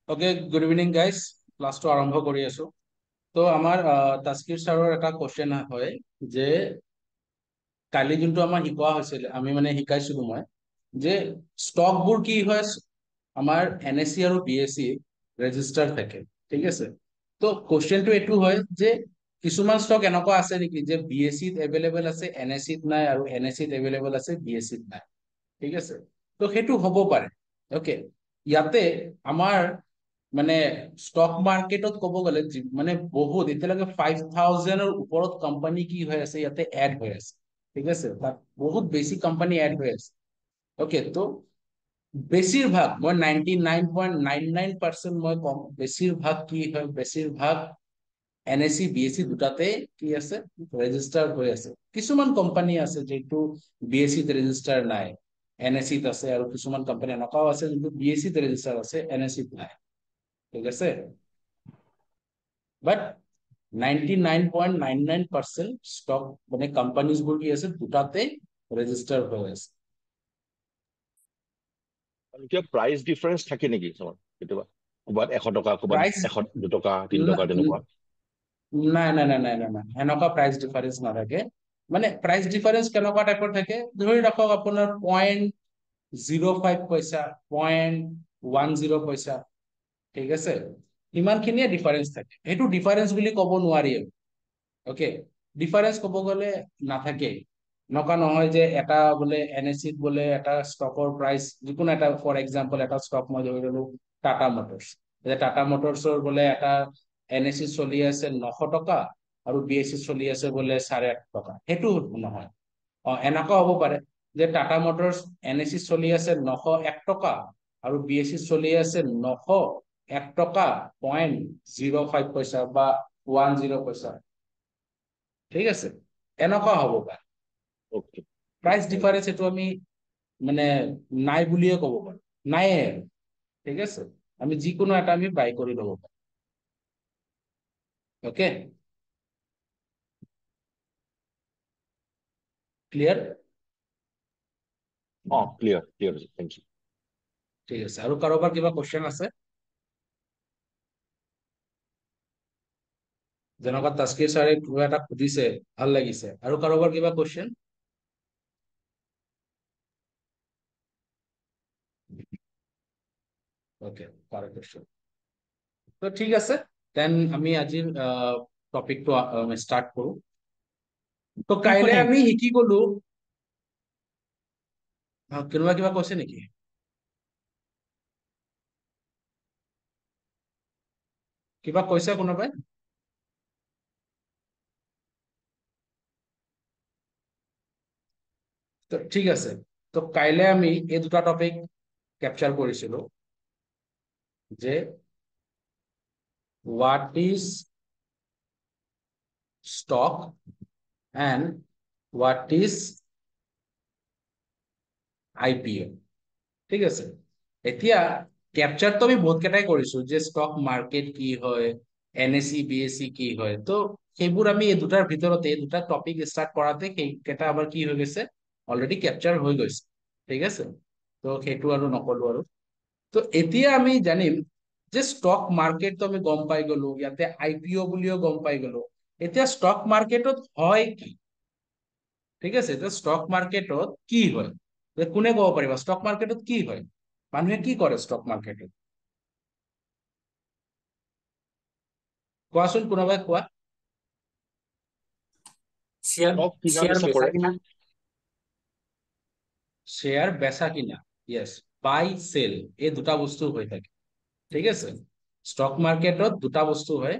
Okay, good evening guys. ক্লাছটো আৰম্ভ কৰি আছো। তো আমাৰ তাস্কিৰ ছাৰৰ এটা কোৱেশ্চন হয় যে কালি যোনটো আমাৰ শিকোৱা হৈছিল, আমি মানে শিকাইছিলো মই যে ষ্টকবোৰ কি হয়, আমাৰ NSE আৰু BSE ৰেজিষ্টাৰ থাকে। ঠিক আছে, তো কোৱেশ্চনটো এইটো হয় যে কিছুমান ষ্টক এনেকুৱা আছে নেকি যে BSE-ত এভেইলেবল আছে, NSE-ত নাই, আৰু NSE-ত এভেইলেবল আছে, BSE-ত নাই। ঠিক আছে, তো সেইটো হ'ব পাৰে। অকে, ইয়াতে আমাৰ মানে ষ্টক মাৰ্কেটত ক'ব গ'লে মানে বহুত এতিয়ালৈকে 5,000-ৰ ওপৰত কোম্পানী কি হৈ আছে, ইয়াতে এড হৈ আছে। ঠিক আছে, তাত বহুত বেছি কোম্পানী এড হৈ আছে। অকে, তো বেছিভাগ মই 99.99% মই কম, বেছিভাগ কি হয়, বেছিভাগ NSE BSE দুটাতে কি আছে, ৰেজিষ্টাৰ হৈ আছে। কিছুমান কোম্পানী আছে যিটো BSE-ত ৰেজিষ্টাৰ নাই, NSE-ত আছে, আৰু কিছুমান কোম্পানী এনেকুৱাও আছে যোনটো BSE-ত ৰেজিষ্টাৰ আছে, NSE-ত নাই। ঠিক আছে, বাট 99.99% ষ্টক মানে কোম্পানীজবোৰ কি আছে, দুটাতে ৰেজিষ্টাৰ হৈ আছে। কিবা প্ৰাইচ ডিফাৰেঞ্চ থাকে নেকি কিছুমান কেতিয়াবা? ক'ৰবাত 100 টকা, প্ৰাইচ ক'ৰবাত 2 টকা 3 টকা তেনেকুৱা? নাই নাই নাই নাই নাই নাই, সেনেকুৱা প্ৰাইচ ডিফাৰেঞ্চ নাথাকে। মানে প্ৰাইচ ডিফাৰেঞ্চ কেনেকুৱা টাইপৰ থাকে, ধৰি ৰাখক আপোনাৰ 0.05 পইচা, 0.10 পইচা। ঠিক আছে, ইমানখিনিয়ে ডিফাৰেঞ্চ থাকে, সেইটো ডিফাৰেঞ্চ বুলি ক'ব নোৱাৰি। অকে, ডিফাৰেঞ্চ ক'ব গ'লে নাথাকে। এনেকুৱা নহয় যে এটা বোলে NSE-ত বোলে এটা ষ্টকৰ প্ৰাইচ, যিকোনো এটা, ফৰ এক্সাম্পল এটা ষ্টক মই ধৰি ললো টাটা মটৰ্ছ, যে টাটা মটৰ্ছৰ বোলে এটা NSE চলি আছে 900 টকা, আৰু BSE চলি আছে বোলে 8.5 টকা, সেইটো নহয়। এনেকুৱা হ'ব পাৰে যে টাটা মটৰ্ছ NSE চলি আছে 901 টকা, আৰু BSE চলি আছে 901 টকা 0.05 পইচা বা 10 পইচা। ঠিক আছে, এনেকুৱা হ'ব পাৰে। Okay, price thank you. Difference এইটো আমি মানে নাই বুলিয়ে ক'ব পাৰো, নাইয়ে আৰু। ঠিক আছে, আমি যিকোনো এটা আমি বাই কৰি ল'ব পাৰো। Okay, clear? ক্লিয়াৰ ক্লিয়াৰ হৈছে, থেংক ইউ। ঠিক আছে, আৰু কাৰোবাৰ কিবা কোৱেশ্চন আছে? যেনেকুৱা তাস্কিৰ ছাৰে কিবা এটা সুধিছে, ভাল লাগিছে। আৰু কাৰোবাৰ কিবা কোৱেশ্চন? ওকে, পাৰে কোৱেশ্চন। তো ঠিক আছে, দেন আমি আজিৰ টপিকটো ষ্টাৰ্ট কৰো। তো কাইলে আমি শিকি গলো, কোনোবা কিবা কৈছে নেকি? কিবা কৈছে কোনোবাই? তো ঠিক আছে, তো কাইলে আমি এই দুটা টপিক কেপচাৰ কৰিছিলো, যে what is stock and what is IPO। ঠিক আছে, এতিয়া কেপচাৰটো আমি বহুত কেইটাই কৰিছো, যে ষ্টক মাৰ্কেট কি হয়, NSE BSE কি হয়। তো সেইবোৰ আমি এই দুটাৰ ভিতৰতে, এই দুটা টপিক ষ্টাৰ্ট কৰাতে সেইকেইটা আমাৰ কি হৈ গৈছে, অলৰেডি কেপচাৰ হৈ গৈছে। ঠিক আছে, তো সেইটো আৰু নকলো আৰু। তো এতিয়া আমি জানিম যে ষ্টক মাৰ্কেটটো আমি গম পাই গলো, ইয়াতে IPO বুলিও গম পাই গলো। এতিয়া ষ্টক মাৰ্কেটত হয় কি? ঠিক আছে, এতিয়া ষ্টক মাৰ্কেটত কি হয়, কোনে ক'ব পাৰিব ষ্টক মাৰ্কেটত কি হয়, মানুহে কি কৰে ষ্টক মাৰ্কেটত? কোৱাচোন, কোনোবাই কোৱা। শ্বেয়াৰ ষ্টক কিনা শ্বেয়াৰ বেচা বেচা কৰে। কিনা। শ্বেয়াৰ বেচা কিনা, য়েছ, বাই সেল, এই দুটা বস্তু হৈ থাকে। ঠিক আছে, ষ্টক মাৰ্কেটত দুটা বস্তু হয়।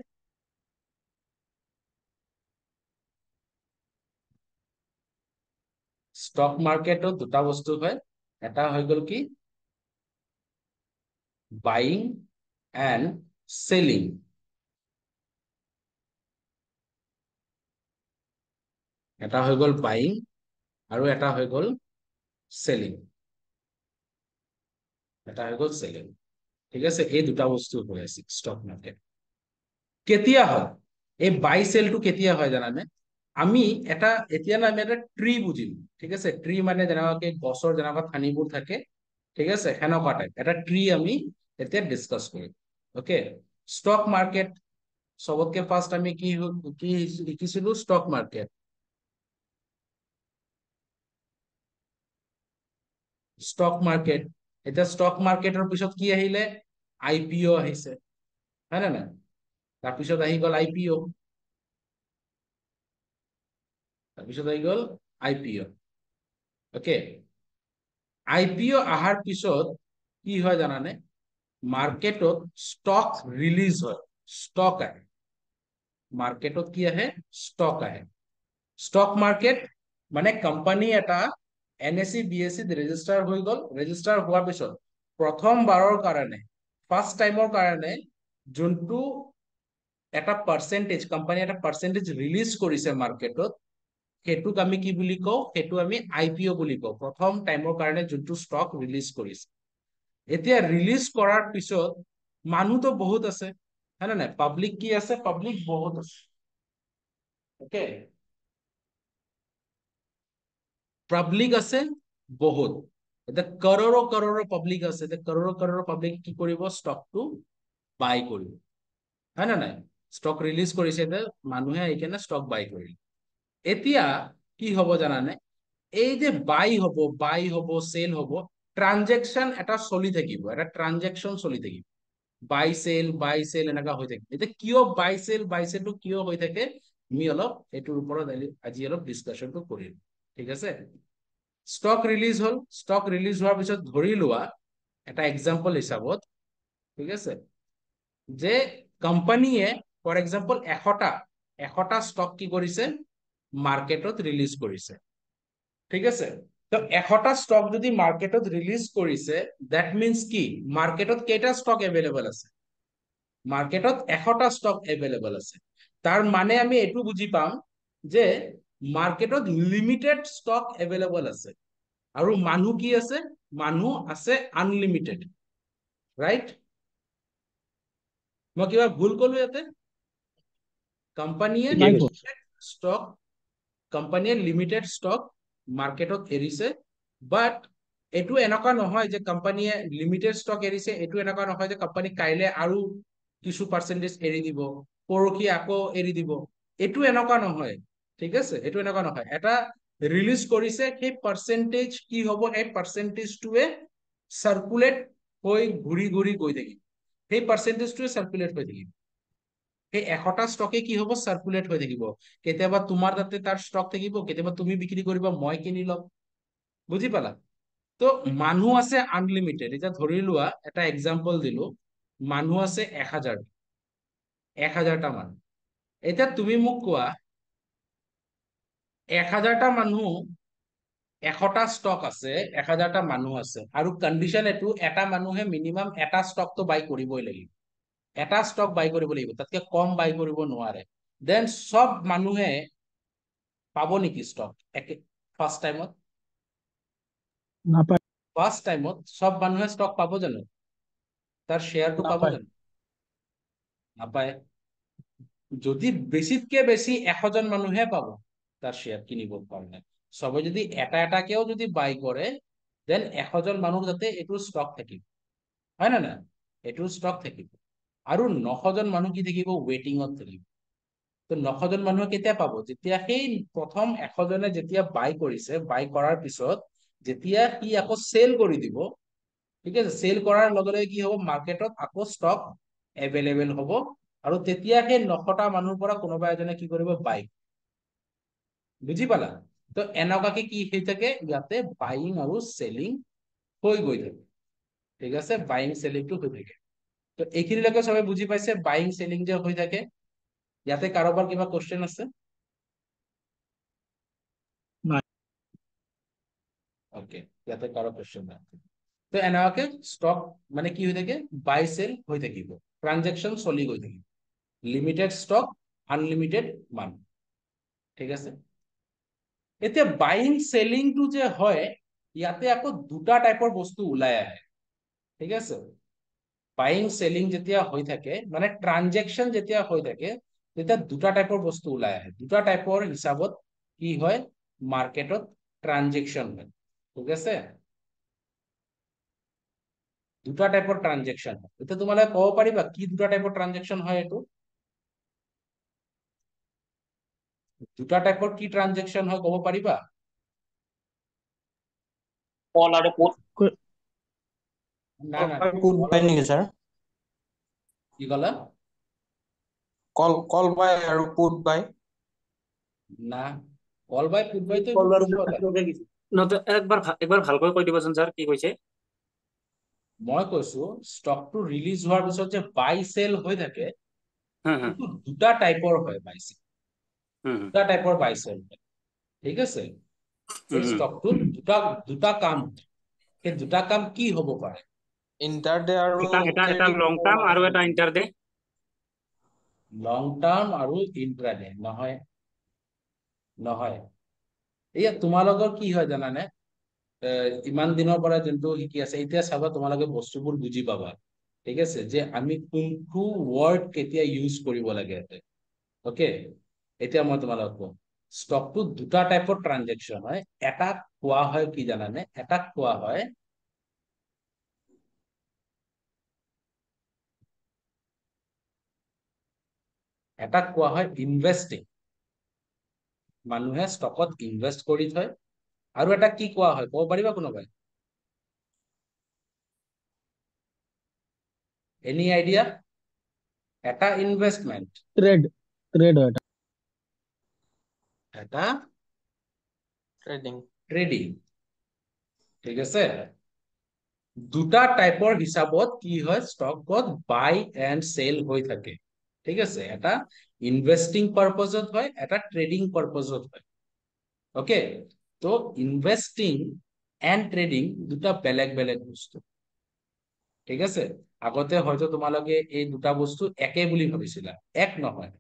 ষ্টক মাৰ্কেটত দুটা বস্তু হয়, এটা হৈ গ'ল কি, বাইং এণ্ড চেলিং। এটা হৈ গ'ল বাইং, আৰু এটা হৈ গ'ল চেলিং। এটা হৈ গ'ল চেলিং। ঠিক আছে, এই দুটা বস্তু হৈ আছে ষ্টক মাৰ্কেট। কেতিয়া হয় এই বাই চেলটো, কেতিয়া হয় জানানে? আমি এটা, এতিয়া না আমি এটা ট্ৰি বুজিম। ঠিক আছে, ট্ৰি মানে যেনেকুৱাকে গছৰ যেনেকুৱা ঠানিবোৰ থাকে, ঠিক আছে, সেনেকুৱা টাইপ এটা ট্ৰি আমি এতিয়া ডিছকাছ কৰিম। ওকে, ষ্টক মাৰ্কেট সবতকে ফাৰ্ষ্ট আমি কি শিকিছিলো? Stock market. ষ্টক মাৰ্কেট, এতিয়া ষ্টক মাৰ্কেটৰ পিছত কি আহিলে? IPO আহিছে, হয় নে নাই? তাৰপিছত আহি গ'ল IPO, তাৰপিছত আহি গ'ল IPO। ওকে, IPO অহাৰ পিছত কি হয় জানানে? মাৰ্কেটত ষ্টক ৰিলিজ হয়, ষ্টক আহে মাৰ্কেটত। কি আহে? ষ্টক আহে। ষ্টক মাৰ্কেট মানে কোম্পানী এটা NSE BSE ৰেজিষ্টাৰ হৈ গ'ল। ৰেজিষ্টাৰ হোৱাৰ পিছত প্ৰথমবাৰৰ কাৰণে, ফাৰ্ষ্ট টাইমৰ কাৰণে যোনটো এটা পাৰ্চেন্টেজ, কোম্পানী এটা পাৰ্চেন্টেজ ৰিলিজ কৰিছে মাৰ্কেটত, সেইটোক আমি কি বুলি কওঁ? সেইটো আমি IPO বুলি কওঁ, প্ৰথম টাইমৰ কাৰণে যোনটো ষ্টক ৰিলিজ কৰিছে। এতিয়া ৰিলিজ কৰাৰ পিছত মানুহতো বহুত আছে, হয় নে নাই? পাব্লিক কি আছে? পাব্লিক বহুত আছে। ওকে, পাব্লিক আছে বহুত, এতিয়া কৰোৰৰ পাব্লিক আছে। এতিয়া কৰোৰৰ পাব্লিক কি কৰিব? ষ্টকটো বাই কৰিব, হয় নে নাই? ষ্টক ৰিলিজ কৰিছে, এতিয়া মানুহে আহি কেনে ষ্টক বাই কৰিল। এতিয়া কি হব জানানে? এই যে বাই হব চেল হব, ট্ৰানজেকশন এটা চলি থাকিব, এটা ট্ৰানজেকশন চলি থাকিব। বাই চেল এনেকা হৈ থাকে। এতিয়া কিয় বাই চেলটো কিয় হৈ থাকে, আমি অলপ এইটোৰ ওপৰত আজি অলপ ডিছকাশনটো কৰিম, ঠিক আছে? ষ্টক ৰিলিজ হল, ষ্টক ৰিলিজ হোৱাৰ পিছত ধৰি লোৱা এটা এক্সাম্পল হিচাপত, ঠিক আছে, যে কোম্পানীয়ে ফৰ এক্সাম্পল 100টা ষ্টক কি কৰিছে? মাৰ্কেটত ৰিলিজ কৰিছে, ঠিক আছে? তো 100টা ষ্টক যদি মাৰ্কেটত ৰিলিজ কৰিছে, দ্যাট মিনস কি? মাৰ্কেটত কেইটা ষ্টক এভেইলেবল আছে? মাৰ্কেটত 100টা ষ্টক এভেইলেবল আছে। তাৰ মানে আমি এইটো বুজি পাম যে মাৰ্কেটত লিমিটেড ষ্টক এভেইলেবল আছে, আৰু মানুহ কি আছে? মানুহ আছে আনলিমিটেড, ৰাইট? মই কিবা ভুল কলো ইয়াতে? কোম্পানীয়ে ঠিকেই কৈছে। ষ্টক কোম্পানীয়ে লিমিটেড ষ্টক মাৰ্কেটত এৰিছে, বাট এইটো এনেকুৱা নহয় যে কোম্পানীয়ে লিমিটেড ষ্টক এৰিছে, এইটো এনেকুৱা নহয় যে কোম্পানী কাইলে আৰু কিছু পাৰ্চেন্টেজ এৰি দিব, পৰহি আকৌ এৰি দিব, এইটো এনেকুৱা নহয়, ঠিক আছে? এইটো এনেকুৱা নহয়। এটা ৰিলিজ কৰিছে, সেই পাৰ্চেন্টেজ কি হ'ব? সেই পাৰ্চেন্টেজটোৱে চাৰ্কুলেট হৈ ঘূৰি ঘূৰি গৈ থাকিব, সেই পাৰ্চেন্টেজটোৱে চাৰ্কুলেট হৈ থাকিব। সেই 100টা ষ্টকে কি হ'ব? চাৰ্কুলেট হৈ থাকিব। কেতিয়াবা তোমাৰ তাতে তাৰ ষ্টক থাকিব, কেতিয়াবা তুমি বিক্ৰী কৰিবা, মই কিনি ল'ম, বুজি পালা? তো মানুহ আছে আনলিমিটেড। এতিয়া ধৰি লোৱা এটা এক্সাম্পল দিলো, মানুহ আছে 1000, 1000টা মানুহ। এতিয়া তুমি মোক কোৱা, 1000টা মানুহ, 100টা ষ্টক আছে, 1000টা মানুহ আছে, আৰু কণ্ডিশ্যন এইটো, এটা মানুহে মিনিমাম এটা ষ্টকটো বাই কৰিবই লাগিব, এটা ষ্টক বাই কৰিব লাগিব, তাতকে কম বাই কৰিব নোৱাৰে। দেন সব মানুহে পাব নেকি ষ্টক একে ফাৰ্ষ্ট টাইমত? নাপায়। ফাৰ্ষ্ট টাইমত সব মানুহে ষ্টক পাব জানো? তাৰ শ্বেয়াৰটো পাব নাপায়। জানো? নাপায়। যদি বেছিতকে বেছি 100জন মানুহে পাব তাৰ শ্বেয়াৰ কিনিবৰ কাৰণে। সবে যদি এটা এটাকেও যদি বাই কৰে, দেন 100জন মানুহ যাতে এইটো ষ্টক থাকিব, হয় না না? এইটো ষ্টক থাকিব, আৰু 900জন মানুহ কি থাকিব? ৱেটিঙত থাকিব। তো 900জন মানুহে কেতিয়া পাব? যেতিয়া সেই প্ৰথম 100জনে যেতিয়া বাই কৰিছে, বাই কৰাৰ পিছত যেতিয়া সি আকৌ চেল কৰি দিব, ঠিক আছে, চেল কৰাৰ লগে লগে কি হ'ব? মাৰ্কেটত আকৌ ষ্টক এভেইলেবল হ'ব, আৰু তেতিয়া সেই 900টা মানুহৰ পৰা কোনোবা এজনে কি কৰিব? বাই। বুজি পালা? তো এনেকুৱাকে কি হৈ থাকে? ইয়াতে বাইং আৰু চেলিং হৈ গৈ থাকে, ঠিক আছে? বাইং চেলিংটো হৈ থাকে। তো এইখিনিলৈকে সবাই বুজি পাইছে বাইং চেলিং যে হৈ থাকে? ইয়াতে কাৰোবাৰ কিবা কোশ্চেন আছে? নাই। ওকে, ইয়াতে কাৰো কোশ্চেন নাই। তো এনেকুৱাকে ষ্টক মানে কি হৈ থাকে? বাই চেল হৈ থাকিব, ট্ৰানজেকশন চলি গৈ থাকিব, লিমিটেড ষ্টক, আনলিমিটেড মানুহ, ঠিক আছে? এতিয়া বাইং চেলিংটো যে হয়, ইয়াতে আকৌ দুটা টাইপৰ বস্তু ওলাই আহে, ঠিক আছে? বাইং চেলিং যেতিয়া হৈ থাকে, মানে ট্ৰানজেকশন যেতিয়া হৈ থাকে, তেতিয়া দুটা টাইপৰ বস্তু ওলাই আহে। দুটা টাইপৰ হিচাপত কি হয়? মাৰ্কেটত ট্ৰানজেকশন হয়, ঠিক আছে? দুটা টাইপৰ ট্ৰানজেকশ্যন হয়। এতিয়া তোমালোকে ক'ব পাৰিবা কি দুটা টাইপৰ ট্ৰানজেকশ্যন হয় এইটো? দুটা টাইপৰ কি ট্ৰানজেকশ্যন হয় ক'ব পাৰিবা? কল আৰু পুট। না না পুট কল বাই আৰু নেকি ছাৰ? কি ক'লা? কল বাই আৰু পুট বাই। না, কল বাই পুট বাইটো কল এইবোৰ আৰু পিছত আহে। একবাৰ ভালকৈ কৈ দিবচোন ছাৰ কি কৈছে। মই কৈছো ষ্টকটো ৰিলিজ হোৱাৰ পিছত যে বাই চেল হৈ থাকে, হুম হুম সেইটো দুটা টাইপৰ হয় বাই চেল। হুম দুটা টাইপৰ বাই চেল হয়, ঠিক আছে? এই হুম ষ্টকটোত দুটা দুটা কাম হয়। সেই দুটা কাম কি হ'ব পাৰে? ইণ্টাৰডে আৰু এটা এটা এটা ট্ৰেডিং। লং টাৰ্ম আৰু এটা ইণ্টাৰডে। লং টাৰ্ম আৰু ইন্ট্ৰাডে নহয়, নহয়। এয়া তোমালোকৰ কি হয় জানানে? ইমান দিনৰ পৰা যোনটো শিকি আছে, এতিয়া চাবা তোমালোকে বস্তুবোৰ বুজি পাবা, ঠিক আছে, যে আমি কোনটো ৱৰ্ড কেতিয়া ইউজ কৰিব লাগে ইয়াতে। অকে, এতিয়া মই তোমালোকক কওঁ ষ্টকটো দুটা টাইপৰ ট্ৰানজেকশ্যন হয়। এটাক কোৱা হয় কি জানানে? এটাক কোৱা হয় ইনভেষ্টিং। মানুহে ষ্টকত ইনভেষ্ট কৰি থয়। আৰু এটা কি কোৱা হয় ক'ব পাৰিবা কোনোবাই? Any idea? এটা ইনভেষ্টমেন্ট, ট্ৰেড ট্ৰেড হয় এটা। এটা ট্ৰেডিং। ট্ৰেডিং, ঠিক আছে? দুটা টাইপৰ হিচাপত কি হয় ষ্টকত বাই এণ্ড চেল হৈ থাকে, ঠিক আছে? এটা ইনভেষ্টিং পাৰপজত হয়, এটা ট্ৰেডিং পাৰপজত হয়। অকে, তো ইনভেষ্টিং এণ্ড ট্ৰেডিং দুটা বেলেগ বেলেগ বস্তু, ঠিক আছে? আগতে হয়তো তোমালোকে এই দুটা বস্তু একে বুলি ভাবিছিলা, এক নহয়।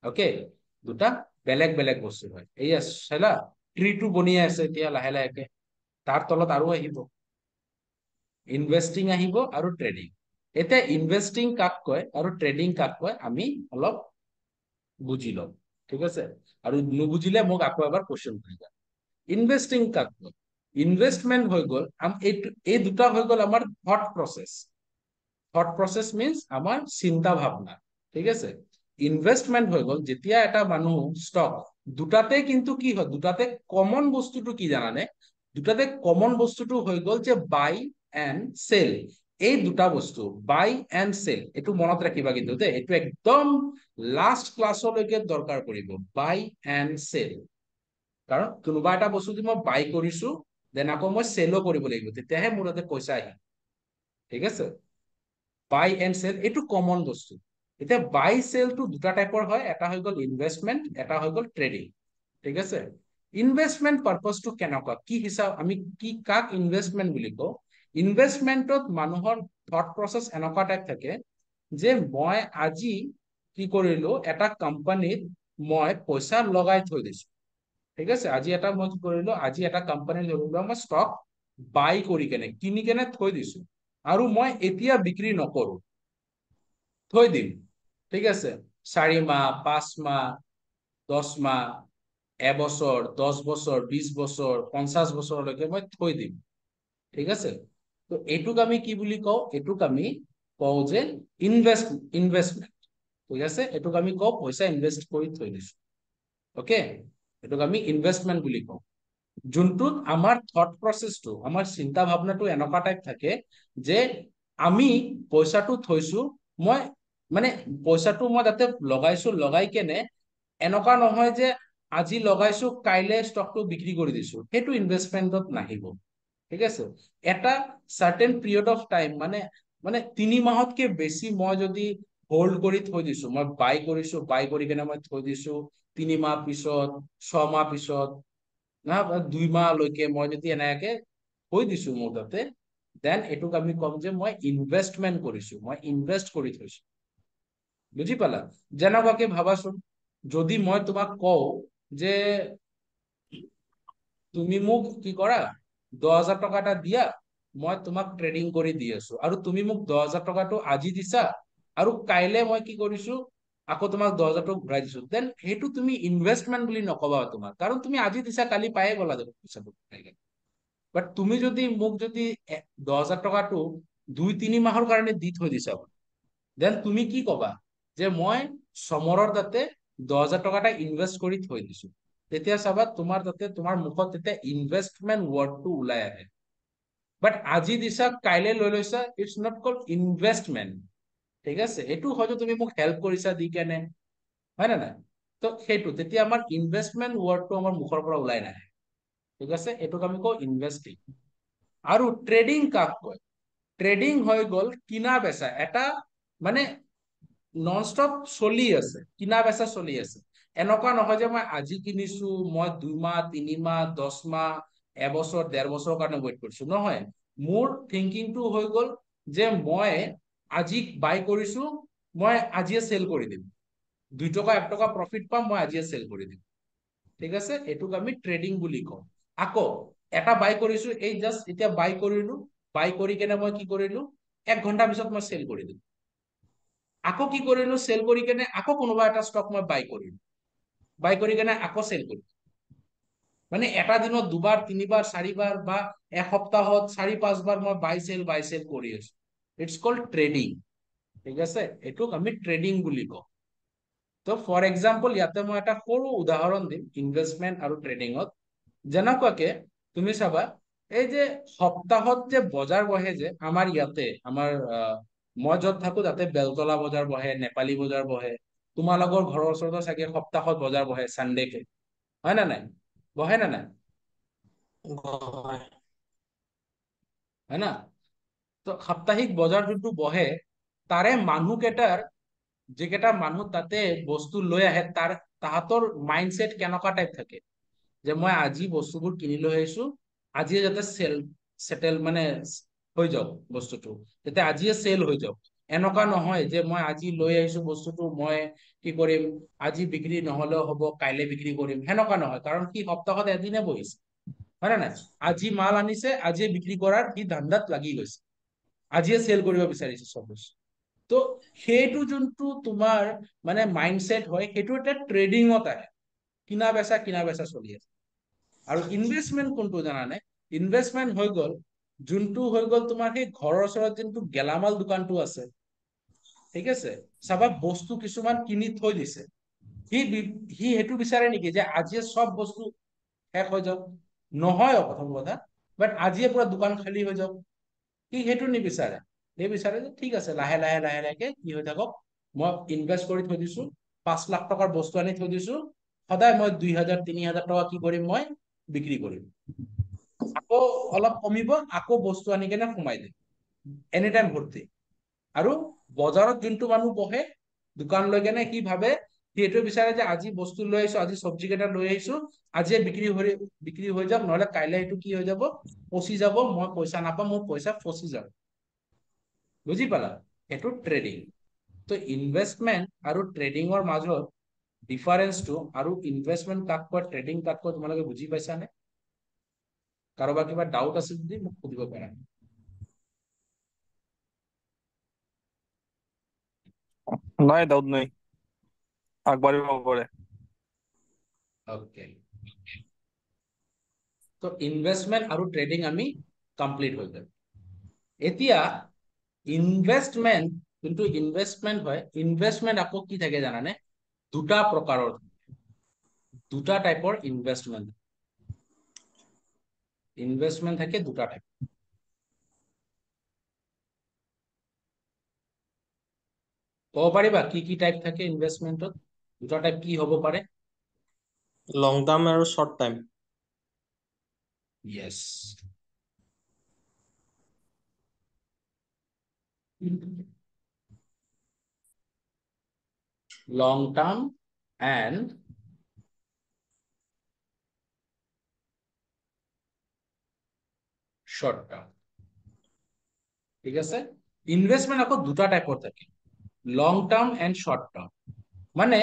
অকে, দুটা বেলেগ বেলেগ বস্তু হয়। এইয়া চালা ট্ৰিটো বনিয়ে আছে এতিয়া লাহে লাহেকে, তাৰ তলত আৰু আহিব ইনভেষ্টিং আহিব আৰু ট্ৰেডিং। এতিয়া ইনভেষ্টিং কাক কয় আৰু ট্ৰেডিং কাক কয় আমি অলপ বুজি লম, ঠিক আছে? আৰু নুবুজিলে মোক আকৌ এবাৰ কোৱেশ্চন কৰিবা। ইনভেষ্টিং কাক কয়? ইনভেষ্টমেন্ট হৈ গ'ল এই দুটা হৈ গ'ল আমাৰ thought process. Thought process means আমাৰ চিন্তা ভাৱনা, ঠিক আছে? ইনভেষ্টমেন্ট হৈ গ'ল যেতিয়া এটা মানুহ ষ্টক, দুটাতে কিন্তু কি হয়, দুটাতে কমন বস্তুটো কি জানানে? দুটাতে কমন বস্তুটো হৈ গ'ল যে বাই এণ্ড চেল। এই দুটা বস্তু বাই এণ্ড চেল, এইটো মনত ৰাখিবা কিন্তু দেই, এইটো একদম লাষ্ট ক্লাছলৈকে দৰকাৰ পৰিব, বাই এণ্ড চেল। কাৰণ কোনোবা এটা বস্তু যদি মই বাই কৰিছো দেন আকৌ মই চেলো কৰিব লাগিব, তেতিয়াহে মোৰ তাতে পইচা আহিব, ঠিক আছে? বাই এণ্ড চেল এইটো কমন বস্তু। এতিয়া বাই চেলটো দুটা টাইপৰ হয়, এটা হৈ গ'ল ইনভেষ্টমেন্ট, এটা হৈ গ'ল ট্ৰেডিং, ঠিক আছে? ইনভেষ্টমেন্ট পাৰপজটো কেনেকুৱা, কি হিচাপ, আমি কি কাক ইনভেষ্টমেন্ট বুলি কওঁ? ইনভেষ্টমেন্টত মানুহৰ থট প্ৰচেছ এনেকুৱা টাইপ থাকে যে মই আজি কি কৰিলো, এটা কোম্পানীত মই পইচা লগাই থৈ দিছো, ঠিক আছে? আজি এটা মই কি কৰিলো, আজি এটা কোম্পানী ধৰি লোৱা মই ষ্টক বাই কৰি কেনে কিনি কেনে থৈ দিছো, আৰু মই এতিয়া বিক্ৰী নকৰো, থৈ দিম, ঠিক আছে? 4 মাহ, 5 মাহ, 10 মাহ, এবছৰ, 10 বছৰ, 20 বছৰ, 50 বছৰলৈকে মই থৈ দিম, ঠিক আছে? তো এইটোক আমি কি বুলি কওঁ? এইটোক আমি কওঁ যে ইনভেষ্টমেন্ট, ঠিক আছে? এইটোক আমি কওঁ পইচা ইনভেষ্ট কৰি থৈ দিছো। অকে, এইটোক আমি ইনভেষ্টমেন্ট বুলি কওঁ। যোনটোত আমাৰ থট প্ৰচেছটো, আমাৰ চিন্তা ভাৱনাটো এনেকুৱা টাইপ থাকে যে আমি পইচাটো থৈছো, মই মানে পইচাটো মই তাতে লগাইছো, লগাই কেনে এনেকুৱা নহয় যে আজি লগাইছো কাইলে ষ্টকটো বিক্ৰী কৰি দিছো, সেইটো ইনভেষ্টমেন্টত নাহিব, ঠিক আছে? এটা চাৰ্টেন পিৰিয়ড অফ টাইম, মানে মানে 3 মাহতকে বেছি মই যদি হোল্ড কৰি থৈ দিছো, মই বাই কৰিছো, বাই কৰি কেনে মই থৈ দিছো, 3 মাহ পিছত, 6 মাহ পিছত, না 2 মাহলৈকে মই যদি এনেকে থৈ দিছো মোৰ তাতে, দেন এইটোক আমি কম যে মই ইনভেষ্টমেন্ট কৰিছো, মই ইনভেষ্ট কৰি থৈছো। বুজি পালা? যেনেকুৱাকে ভাবাচোন, যদি মই তোমাক কওঁ যে তুমি মোক কি কৰা, 10,000 টকা এটা দিয়া, মই তোমাক ট্ৰেডিং কৰি দি আছো, আৰু তুমি মোক 10,000 টকাটো আজি দিছা, আৰু কাইলে মই কি কৰিছো, আকৌ তোমাক 10,000 টকা ঘূৰাই দিছো, দেন সেইটো তুমি ইনভেষ্টমেন্ট বুলি নকবা তোমাক, কাৰণ তুমি আজি দিছা কালি পায়ে গলা দেখোন পইচাটো। বাট তুমি যদি মোক যদি 10,000 টকাটো 2-3 মাহৰ কাৰণে দি থৈ দিছা, দেন তুমি কি কবা যে মই সমৰৰ তাতে 10,000 টকা এটা ইনভেষ্ট কৰি থৈ দিছো, তেতিয়া চাবা তোমাৰ তাতে তোমাৰ মুখত তেতিয়া ইনভেষ্টমেন্ট ৱৰ্ডটো ওলাই আহে। বাট আজি দিছা কাইলৈ লৈ লৈছা, ইটছ নট কল্ড ইনভেষ্টমেন্ট। ঠিক আছে, এইটো হয়তো তুমি মোক হেল্প কৰিছা দি কেনে, হয় নে নাই? তো সেইটো তেতিয়া আমাৰ ইনভেষ্টমেন্ট ৱৰ্ডটো আমাৰ মুখৰ পৰা ওলাই নাহে। ঠিক আছে, এইটোক আমি কওঁ ইনভেষ্টিং। আৰু ট্ৰেডিং কাক কয়? ট্ৰেডিং হৈ গ'ল কিনা বেচা, এটা মানে নন ষ্টপ চলি আছে, কিনা বেচা চলি আছে। এনেকুৱা নহয় যে মই আজি কিনিছো, মই 2 মাহ 3 মাহ 10 মাহ এবছৰ 1.5 বছৰৰ কাৰণে ৱেইট কৰিছো, নহয়। মোৰ থিংকিংটো হৈ গ'ল যে মই আজি বাই কৰিছো, মই আজিয়ে চেল কৰি দিম, 2 টকা 1 টকা প্ৰফিট পাম, মই আজিয়ে চেল কৰি দিম। ঠিক আছে, এইটোক আমি ট্ৰেডিং বুলি কওঁ। আকৌ এটা বাই কৰিছো, এই জাষ্ট এতিয়া বাই কৰিলো, বাই কৰি কেনে মই কি কৰিলো, 1 ঘন্টা পিছত মই চেল কৰি দিম। আকৌ কি কৰিলো, চেল কৰি কেনে আকৌ কোনোবা এটা ষ্টক মই বাই কৰিলো, বাই কৰি কেনে আকৌ চেল কৰিলো। মানে এটা দিনত 2 বাৰ 3 বাৰ 4 বাৰ বা এসপ্তাহত 4-5 বাৰ মই বাই চেল কৰি আছো। It's called trading. ঠিক আছে, এইটোক আমি ট্ৰেডিং বুলি কওঁ। তো ফৰ এক্সাম্পল ইয়াতে মই এটা সৰু উদাহৰণ দিম ইনভেষ্টমেন্ট আৰু ট্ৰেডিঙত। যেনেকুৱাকে তুমি চাবা, এই যে সপ্তাহত যে বজাৰ বহে যে আমাৰ ইয়াতে, আমাৰ মই য'ত থাকো তাতে বেলতলা বজাৰ বহে, নেপালী বজাৰ বহে। তোমালোকৰ ঘৰৰ ওচৰতো চাগে সপ্তাহত বজাৰ বহে, চানডেকে, হয় নে নাই? বহে নে নাই? হয়। হয় না? তো সাপ্তাহিক বজাৰ যোনটো বহে, তাৰে মানুহকেইটাৰ, যিকেইটা মানুহ তাতে বস্তু লৈ আহে, তাহাঁতৰ মাইণ্ডছেট কেনেকুৱা টাইপ থাকে যে মই আজি বস্তুবোৰ কিনি লৈ আহিছো, আজিয়ে যাতে চেটেল মানে হৈ যাওক বস্তুটো, যাতে আজিয়ে চেল হৈ যাওক। এনেকুৱা নহয় যে মই আজি লৈ আহিছো বস্তুটো, মই কি কৰিম, আজি বিক্ৰী নহলেও হ'ব, কাইলে বিক্ৰী কৰিম, সেনেকুৱা নহয়। কাৰণ সি সপ্তাহত এদিনে বহিছে, হয় নে নাই? আজি মাল আনিছে, আজিয়ে বিক্ৰী কৰাৰ সি ধান্দাত লাগি গৈছে, আজিয়ে চেল কৰিব বিচাৰিছে চব বস্তু। তো সেইটো যোনটো তোমাৰ মানে মাইণ্ডছেট হয়, সেইটো এটা ট্ৰেডিঙত আহে, কিনা বেচা চলি আছে। আৰু ইনভেষ্টমেন্ট কোনটো জানানে? ইনভেষ্টমেন্ট হৈ গ'ল যোনটো হৈ গ'ল তোমাৰ সেই ঘৰৰ ওচৰত যোনটো গেলামাল দোকানটো আছে, ঠিক আছে, চাবা বস্তু কিছুমান কিনি থৈ দিছে, সি সেইটো বিচাৰে নেকি যে আজিয়ে চব বস্তু শেষ হৈ যাওক? নহয়, প্ৰথম কথা। বাট আজিয়ে পুৰা দোকান খালী হৈ যাওক, সি সেইটো নিবিচাৰে। সি বিচাৰে যে ঠিক আছে, লাহে লাহে লাহে লাহে কি হৈ থাকক, মই ইনভেষ্ট কৰি থৈ দিছো, 5 লাখ টকাৰ বস্তু আনি থৈ দিছো, সদায় মই 2,000 3,000 টকা কি কৰিম, মই বিক্ৰী কৰিম। আকৌ অলপ কমিব, আকৌ বস্তু আনি কেনে সোমাই দিম, এনি টাইম ভৰ্তি। আৰু বজাৰত যোনটো মানুহ বহে দোকান লৈ কেনে, সি ভাবে, সি এইটো বিচাৰে যে আজি বস্তু লৈ আহিছো, আজি চব্জি কেইটা লৈ আহিছো, আজিয়ে বিক্ৰী হৈ যাওক, নহলে কাইলে এইটো কি হৈ যাব, পচি যাব, মই পইচা নাপাম, মোৰ পইচা ফচি যাব। বুজি পালা? সেইটো ট্ৰেডিং। তো ইনভেষ্টমেন্ট আৰু ট্ৰেডিঙৰ মাজত ডিফাৰেন্সটো, আৰু ইনভেষ্টমেন্ট কাক কয়, ট্ৰেডিং কাক কয়, তোমালোকে বুজি পাইছানে? কাৰোবাৰ কিবা ডাউট আছে যদি মোক সুধিব পাৰা। নাই, ডাউট নাই, আগবাঢ়িব পাৰে। ওকে, তো ইনভেষ্টমেন্ট আৰু ট্ৰেডিং আমি কমপ্লিট হৈ গ'ল। এতিয়া ইনভেষ্টমেন্ট, যোনটো ইনভেষ্টমেন্ট হয়, ইনভেষ্টমেন্ট আকৌ কি থাকে জানানে? 2টা প্ৰকাৰৰ, 2টা টাইপৰ ইনভেষ্টমেন্ট থাকে 2টা টাইপ। ক'ব পাৰিবা কি কি টাইপ থাকে ইনভেষ্টমেন্টত? 2টা টাইপ কি হ'ব পাৰে? লং টাৰ্ম আৰু short time. Yes. Long term and short term. ঠিক আছে, ইনভেষ্টমেন্ট আকৌ 2টা টাইপৰ থাকে, লং টাৰ্ম এণ্ড শৰ্ট টাৰ্ম। মানে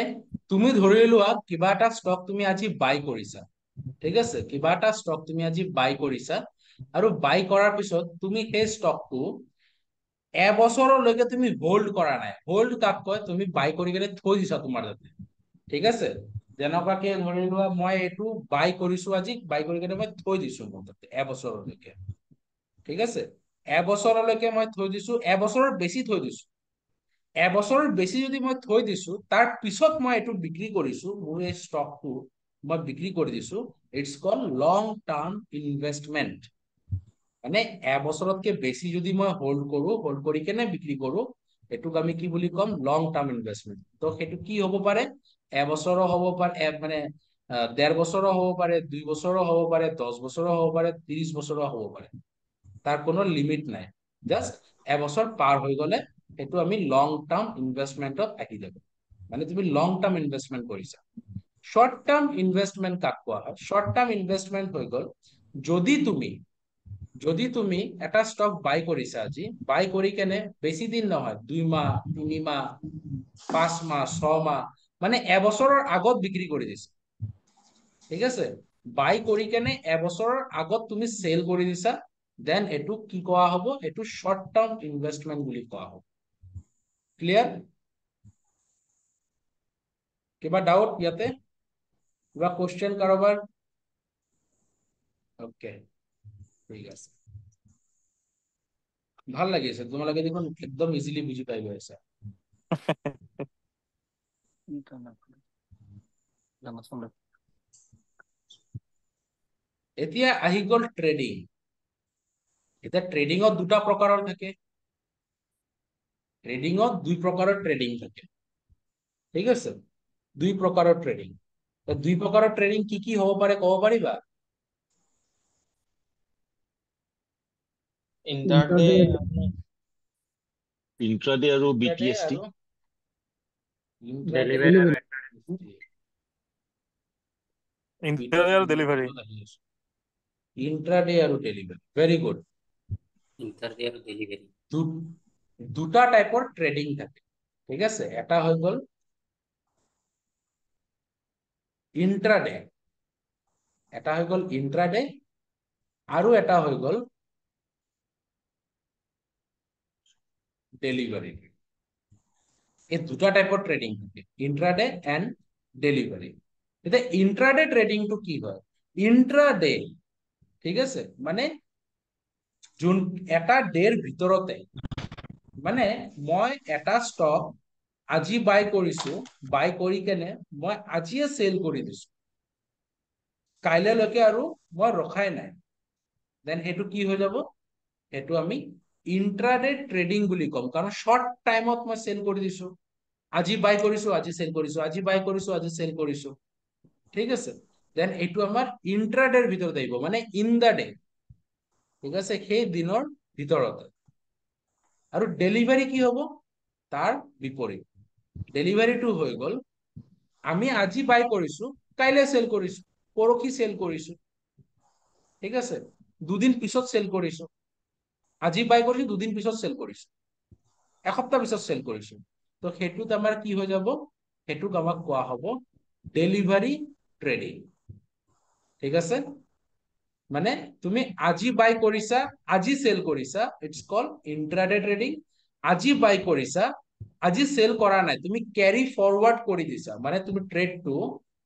তুমি ধৰি লোৱা কিবা এটা ষ্টক তুমি আজি বাই কৰিছা, ঠিক আছে, কিবা এটা ষ্টক তুমি আজি বাই কৰিছা, আৰু বাই কৰাৰ পিছত তুমি সেই ষ্টকটো এবছৰলৈকে তুমি হোল্ড কৰা নাই। হোল্ড কাক কয়? তুমি বাই কৰি কেনে থৈ দিছা তোমাৰ তাতে, ঠিক আছে। যেনেকুৱাকে ধৰি লোৱা মই এইটো বাই কৰিছো আজি, বাই কৰি কেনে মই থৈ দিছো মোৰ তাতে এবছৰলৈকে, ঠিক আছে। এবছৰলৈকে মই থৈ দিছো, এবছৰৰ বেছি থৈ দিছো, এবছৰৰ বেছি যদি মই থৈ দিছো, তাৰ পিছত মই এইটো বিক্ৰী কৰিছো, মোৰ এই ষ্টকটো মই বিক্ৰী কৰি দিছো, it's call long term investment. মানে এবছৰতকে বেছি যদি মই হোল্ড কৰো, হোল্ড কৰি কেনে বিক্ৰী কৰো, এইটোক আমি কি বুলি ক'ম? লং টাৰ্ম ইনভেষ্টমেন্ট। তো সেইটো কি হ'ব পাৰে? এবছৰো হ'ব পাৰে, মানে 1.5 বছৰো হ'ব পাৰে, 2 বছৰো হ'ব পাৰে, 10 বছৰো হ'ব পাৰে, 30 বছৰো হ'ব পাৰে। তাৰ কোনো লিমিট নাই, জাষ্ট এবছৰ পাৰ হৈ গলে সেইটো আমি লং টাৰ্ম ইনভেষ্টমেন্টত আহি যাব। মানে তুমি লং টাৰ্ম ইনভেষ্টমেন্ট কৰিছা। শৰ্ট টাৰ্ম ইনভেস্টমেন্ট কাক কোৱা হয়? শৰ্ট টাৰ্ম ইনভেস্টমেন্ট হৈ গল যদি তুমি এটা ষ্টক বাই কৰিছা, আজি বাই কৰি কেনে বেছি দিন নহয়, 2 মাহ, 3 মাহ, 5 মাহ, 6 মাহ, মানে এবছৰৰ আগত বিক্ৰী কৰি দিছা, ঠিক আছে? বাই কৰি কেনে এবছৰৰ আগত তুমি সেল কৰি দিছা, দেন এইটো কি কোৱা হ'ব? এইটো শৰ্ট টাৰ্ম ইনভেস্টমেন্ট বুলি কোৱা হ'ব। ক্লিয়াৰ? কিবা ডাউট ইয়াতে? কিবা কোশ্চেন কাৰোবাৰ? ওকে, ঠিক আছে, ভাল লাগিছে, তোমালোকে দেখোন একদম ইজিলি বুজি পাই গৈছা। এতিয়া আহি গ'ল ট্ৰেডিং। এতিয়া ট্ৰেডিঙত দুটা প্ৰকাৰৰ থাকে, ট্ৰেডিঙত 2 প্ৰকাৰৰ ট্ৰেডিং থাকে, ঠিক আছে? 2 প্ৰকাৰৰ ট্ৰেডিং। 2 প্ৰকাৰৰ ট্ৰেডিং কি কি হ'ব পাৰে ক'ব পাৰিবা? ইণ্টাৰডে Intraday, ইন্ট্ৰাডে আৰু ইণ্ট্ৰাডে BTST। আৰু ইণ্ট্ৰাডে ডেলিভাৰী আৰু ইণ্টাৰডে আৰু ডেলিভাৰী। ইণ্ট্ৰাডে আৰু ডেলিভাৰী, ভেৰি গুড। ইণ্টাৰডে আৰু ডেলিভাৰী। দুটা টাইপৰ ট্ৰেডিং থাকে, ঠিক আছে? এটা হৈ গ'ল ইন্ট্ৰাডে, এটা হৈ গ'ল ইন্ট্ৰাডে, আৰু এটা হৈ গ'ল ডেলিভাৰী। এই দুটা টাইপৰ ট্ৰেডিং থাকে, ইন্ট্ৰাডে এণ্ড ডেলিভাৰী। এতিয়া ইন্ট্ৰাডে ট্ৰেডিংটো কি হয়? ইন্ট্ৰাডে, ঠিক আছে, মানে যোন এটা ডেৰ ভিতৰতে, মানে মই এটা ষ্টক আজি বাই কৰিছো, বাই কৰি কেনে মই আজিয়ে সেল কৰি দিছো, কাইলৈকে আৰু মই ৰখাই নাই, দেন সেইটো কি হৈ যাব? সেইটো আমি ইন্ট্ৰাডে ট্ৰেডিং বুলি ক'ম, কাৰণ শৰ্ট টাইমত মই সেল কৰি দিছো, আজি বাই কৰিছো, আজি সেল কৰিছো, আজি বাই কৰিছো, আজি সেল কৰিছো, ঠিক আছে? দেন এইটো আমাৰ ইন্ট্ৰাডেৰ ভিতৰত আহিব, মানে ইন দা ডে, ঠিক আছে, সেই দিনৰ ভিতৰতে। আৰু ডেলিভাৰী কি হ'ব? তাৰ বিপৰীত। ডেলিভাৰীটো হৈ গ'ল আমি আজি বাই কৰিছো, কাইলে সেল কৰিছো, পৰহি সেল কৰিছো, ঠিক আছে? 2 দিন পিছত সেল কৰিছো, আজি বাই কৰিছো, 2 দিন পিছত সেল কৰিছো, এসপ্তাহ পিছত সেল কৰিছো। তো সেইটোত আমাৰ কি হৈ যাব? সেইটোক আমাক কোৱা হ'ব ডেলিভাৰী ট্ৰেডিং, ঠিক আছে? মানে তুমি আজি বাই কৰিছা, আজি সেল কৰিছা, ইটস কল ইন্ট্ৰাডে ট্ৰেডিং। আজি বাই কৰিছা, আজি সেল কৰা নাই, তুমি ক্যাৰি ফৰৱাৰ্ড কৰি দিছা, মানে তুমি ট্ৰেডটো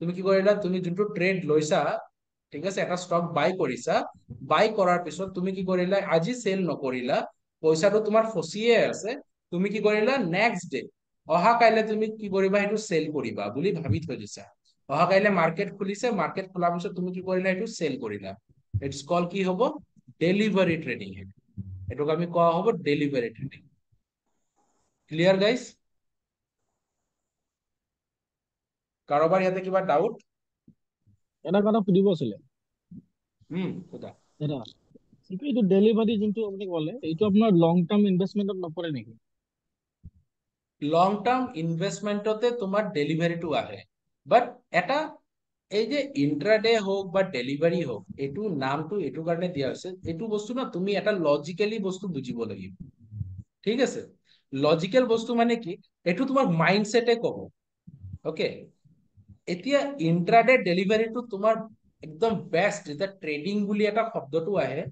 তুমি কি কৰিলা? তুমি যোনটো ট্ৰেড লৈছা, ঠিক আছে, এটা ষ্টক বাই কৰিছা, বাই কৰাৰ পিছত তুমি কি কৰিলা? আজি সেল নকৰিলা, পইচাটো তোমাৰ ফচিয়ে আছে, তুমি কি কৰিলা? নেক্সট ডে, অহা কাইলে তুমি কি কৰিবা? সেইটো সেল কৰিবা বুলি ভাবি থৈ দিছা, অহা কাইলে মাৰ্কেট খুলিছে, মাৰ্কেট খোলাৰ পিছত তুমি কি কৰিলা? সেইটো সেল কৰিলা, ইটস কল কি হ'ব? Delivery trading. এটোক আমি কোৱা হ'ব ডেলিভাৰী ট্ৰেডিং। Clear guys? কাৰোবাৰ ইয়াতে কিবা ডাউট? এটা কথা সুধিব আছিলে। সোধা। এটা এইটো ডেলিভাৰী যোনটো আপুনি ক'লে, এইটো আপোনাৰ লং টাৰ্ম ইনভেষ্টমেন্টত নপৰে নেকি? লং টাৰ্ম ইনভেষ্টমেন্টতে তোমাৰ ডেলিভাৰীটো আহে, বাট এটা এই যে ইন্ট্ৰাডে হওক বা ডেলিভাৰী হওক, এইটো নামটো এইটো কাৰণে দিয়া হৈছে, এইটো বস্তু না তুমি এটা লজিকেলি বস্তু বুজিব লাগিব, ঠিক আছে? লজিকেল বস্তু মানে কি? এইটো তোমাৰ মাইণ্ডছেটে ক'ব, ওকে? এতিয়া ইন্ট্ৰাডে ডেলিভাৰীটো তোমাৰ একদম বেষ্ট, যেতিয়া ট্ৰেডিং বুলি এটা শব্দটো আহে,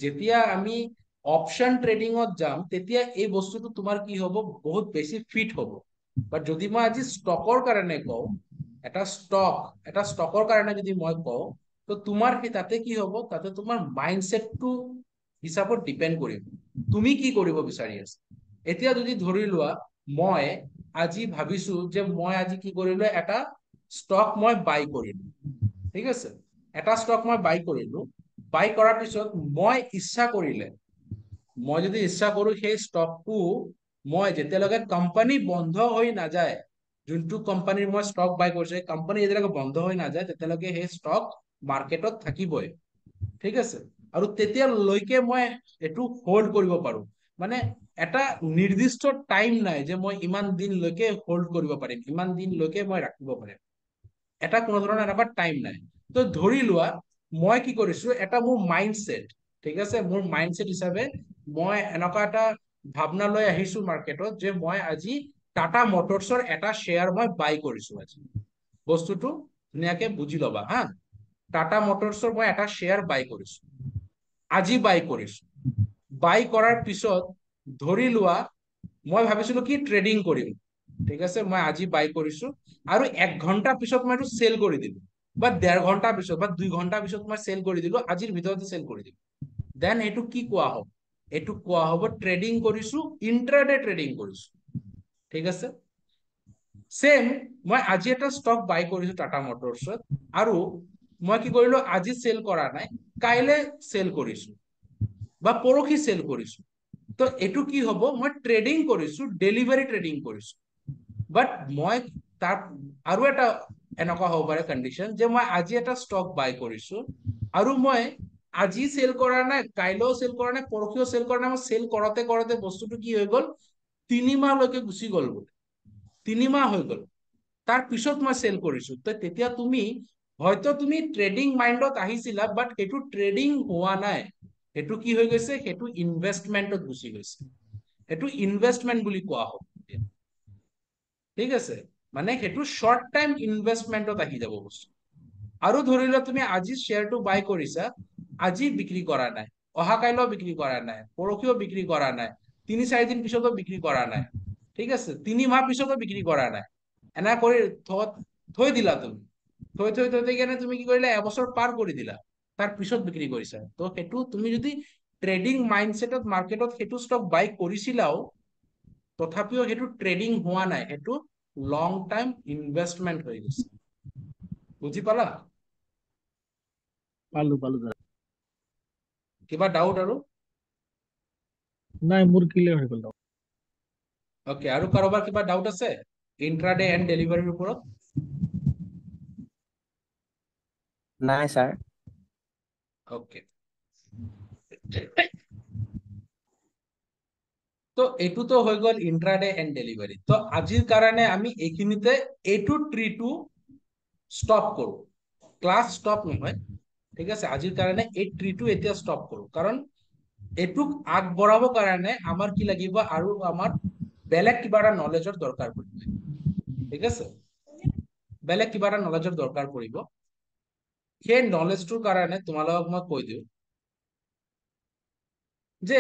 যেতিয়া আমি অপশন ট্ৰেডিঙত যাম, তেতিয়া এই বস্তুটো তোমাৰ কি হ'ব? বহুত বেছি ফিট হ'ব। বাট যদি মই আজি ষ্টকৰ কাৰণে কওঁ, এটা ষ্টকৰ কাৰণে যদি মই কওঁ, তো তোমাৰ তাতে কি হ'ব? তাতে তোমাৰ মাইণ্ডছেটটো হিচাপত ডিপেণ্ড কৰিব। তুমি কি কৰিব বিচাৰি আছা। এতিয়া যদি ধৰি লোৱা মই আজি ভাবিছো যে মই আজি কি কৰিলো, এটা ষ্টক মই বাই কৰিলো, ঠিক আছে, এটা ষ্টক মই বাই কৰিলো। বাই কৰাৰ পিছত মই ইচ্ছা কৰিলে, মই যদি ইচ্ছা কৰো সেই ষ্টকটো মই যেতিয়ালৈকে কোম্পানী বন্ধ হৈ নাযায়, যোনটো কোম্পানীৰ মই ষ্টক বাই কৰিছো সেই কোম্পানী যেতিয়ালৈকে বন্ধ হৈ নাযায় তেতিয়ালৈকে সেই ষ্টক মাৰ্কেটত থাকিবই, ঠিক আছে। আৰু তেতিয়ালৈকে মই এইটো হোল্ড কৰিব পাৰো, মানে এটা নিৰ্দিষ্ট টাইম নাই যে মই ইমান দিনলৈকে হোল্ড কৰিব পাৰিম, ইমান দিনলৈকে মই ৰাখিব পাৰিম, এটা কোনো ধৰণৰ এনেকুৱা টাইম নাই। তো ধৰি লোৱা মই কি কৰিছো, এটা মোৰ মাইণ্ডছেট, ঠিক আছে, মোৰ মাইণ্ডছেট হিচাপে মই এনেকুৱা এটা ভাৱনা লৈ আহিছো মাৰ্কেটত যে মই আজি টাটা মটৰ্ছৰ এটা শ্বেয়াৰ মই বাই কৰিছো আজি। বস্তুটো ধুনীয়াকে বুজি ল'বা হা, টাটা মটৰ্ছৰ মই এটা শ্বেয়াৰ বাই কৰিছো, আজি বাই কৰিছো। বাই কৰাৰ পিছত ধৰি লোৱা মই ভাবিছিলো কি ট্ৰেডিং কৰিম, ঠিক আছে, মই আজি বাই কৰিছো আৰু 1 ঘণ্টা পিছত মই এইটো চেল কৰি দিলো, বা 1.5 ঘণ্টা পিছত বা 2 ঘণ্টা পিছত মই চেল কৰি দিলো, আজিৰ ভিতৰতে চেল কৰি দিলো, দেন এইটো কি কোৱা হ'ব, এইটো কোৱা হ'ব ট্ৰেডিং কৰিছো, ইন্ট্ৰাডে ট্ৰেডিং কৰিছো, ঠিক আছে। সেম মই আজি এটা ষ্টক বাই কৰিছো টাটা মটৰ্ছত, আৰু মই কি কৰিলো আজি চেল কৰা নাই, কাইলে চেল কৰিছো বা পৰহি চেল কৰিছো। তো এইটো কি হ'ব, মই ট্ৰেডিং কৰিছো, ডেলিভাৰী ট্ৰেডিং কৰিছো। বাট মই তাৰ আৰু এটা এনেকুৱা হ'ব পাৰে কণ্ডিশ্যন যে মই আজি এটা ষ্টক বাই কৰিছো আৰু মই আজি চেল কৰা নাই, কাইলৈও চেল কৰা নাই, পৰহিও চেল কৰা নাই, মই চেল কৰোতে কৰোতে বস্তুটো কি হৈ গ'ল, 3 মাহলৈকে গুচি গ'ল বোলে, 3 মাহ হৈ গ'ল, তাৰ পিছত মই চেল কৰিছো। তো তেতিয়া তুমি হয়তো তুমি ট্ৰেডিং মাইণ্ডত আহিছিলা, বাট সেইটো ট্ৰেডিং হোৱা নাই, সেইটো কি হৈ গৈছে, সেইটো ইনভেষ্টমেন্টত গুচি গৈছে, সেইটো ইনভেষ্টমেন্ট বুলি কোৱা হ'ব, ঠিক আছে। মানে সেইটো শৰ্ট টাইম ইনভেষ্টমেন্টত আহি যাব বস্তু। আৰু ধৰি লোৱা তুমি আজি শ্বেয়াৰটো বাই কৰিছা, আজি বিক্ৰী কৰা নাই, অহা কাইলৈও বিক্ৰী কৰা নাই, পৰহিও বিক্ৰী কৰা নাই, 3-4 দিন পিছতো বিক্ৰী কৰা নাই, ঠিক আছে, 3 মাহ পিছতো বিক্ৰী কৰা নাই, এনে কৰি থৈ দিলা তুমি, থৈ থৈ থৈ থৈ কেনে তুমি কি কৰিলা, এবছৰ পাৰ কৰি দিলা, তাৰ পিছত বিক্ৰী কৰিছা। তো সেইটো তুমি যদি ট্ৰেডিং মাইণ্ডছেটত মাৰ্কেটত সেইটো ষ্টক বাই কৰিছিলাও, তথাপিও সেইটো ট্ৰেডিং হোৱা নাই, সেইটো লং টাইম ইনভেষ্টমেন্ট হৈ গৈছে। বুজি পালা? পালো পালো দাদা। কিবা ডাউট আৰু? নাই, মোৰ ক্লিয়াৰ হৈ গ'ল দাদা। অকে, আৰু কাৰোবাৰ কিবা ডাউট আছে ইন্ট্ৰাডে এণ্ড ডেলিভাৰীৰ ওপৰত? নাই ছাৰ। অকে, তো এইটোতো হৈ গ'ল ইন্ট্ৰাডে এণ্ড ডেলিভাৰী। তো আজিৰ কাৰণে আমি এইখিনিতে এইটো ট্ৰিটো ষ্টপ কৰো, ক্লাছ ষ্টপ নহয়, ঠিক আছে, আজিৰ কাৰণে এই ট্ৰিটো এতিয়া ষ্টপ কৰো, কাৰণ এইটোক আগবঢ়াবৰ কাৰণে আমাৰ কি লাগিব, আৰু আমাৰ বেলেগ কিবা এটা নলেজৰ দৰকাৰ পৰিব, ঠিক আছে, বেলেগ কিবা এটা নলেজৰ দৰকাৰ পৰিব। সেই নলেজটোৰ কাৰণে তোমালোকক মই কৈ দিওঁ যে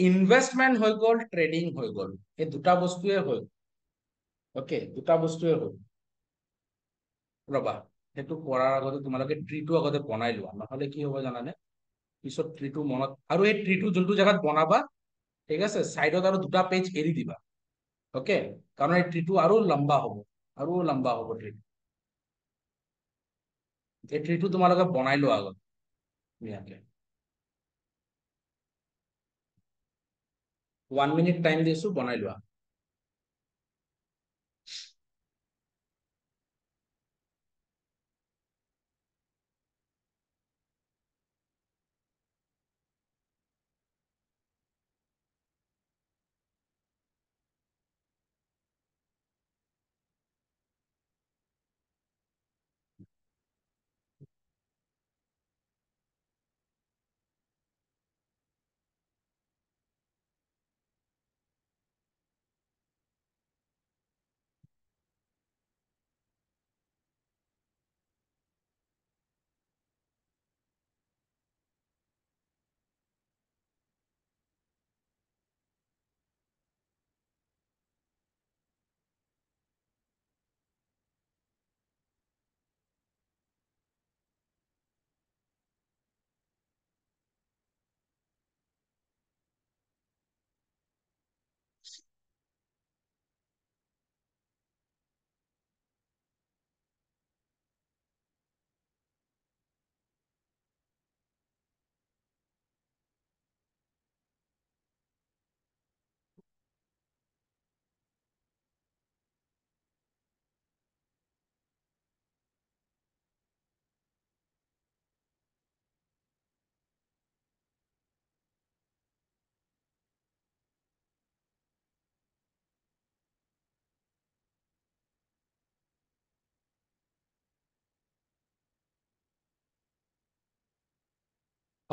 ইনভেষ্টমেন্ট হৈ গ'ল, ট্ৰেডিং হৈ গ'ল, এই দুটা বস্তুৱে হ'ল, অকে, দুটা বস্তুৱে হ'ল। ৰবা, সেইটো কৰাৰ আগতে তোমালোকে ট্ৰিটো আগতে বনাই লোৱা, নহলে কি হ'ব জানানে, পিছত ট্ৰিটো মনত, আৰু এই ট্ৰিটো যোনটো জেগাত বনাবা, ঠিক আছে, চাইডত আৰু 2টা পেজ এৰি দিবা, অকে, কাৰণ এই ট্ৰিটো আৰু লম্বা হ'ব, আৰু লম্বা হ'ব ট্ৰিটো। এই ট্ৰিটো তোমালোকে বনাই লোৱা আগত ধুনীয়াকে। 1 মিনিট টাইম দিছো, বনাই লোৱা।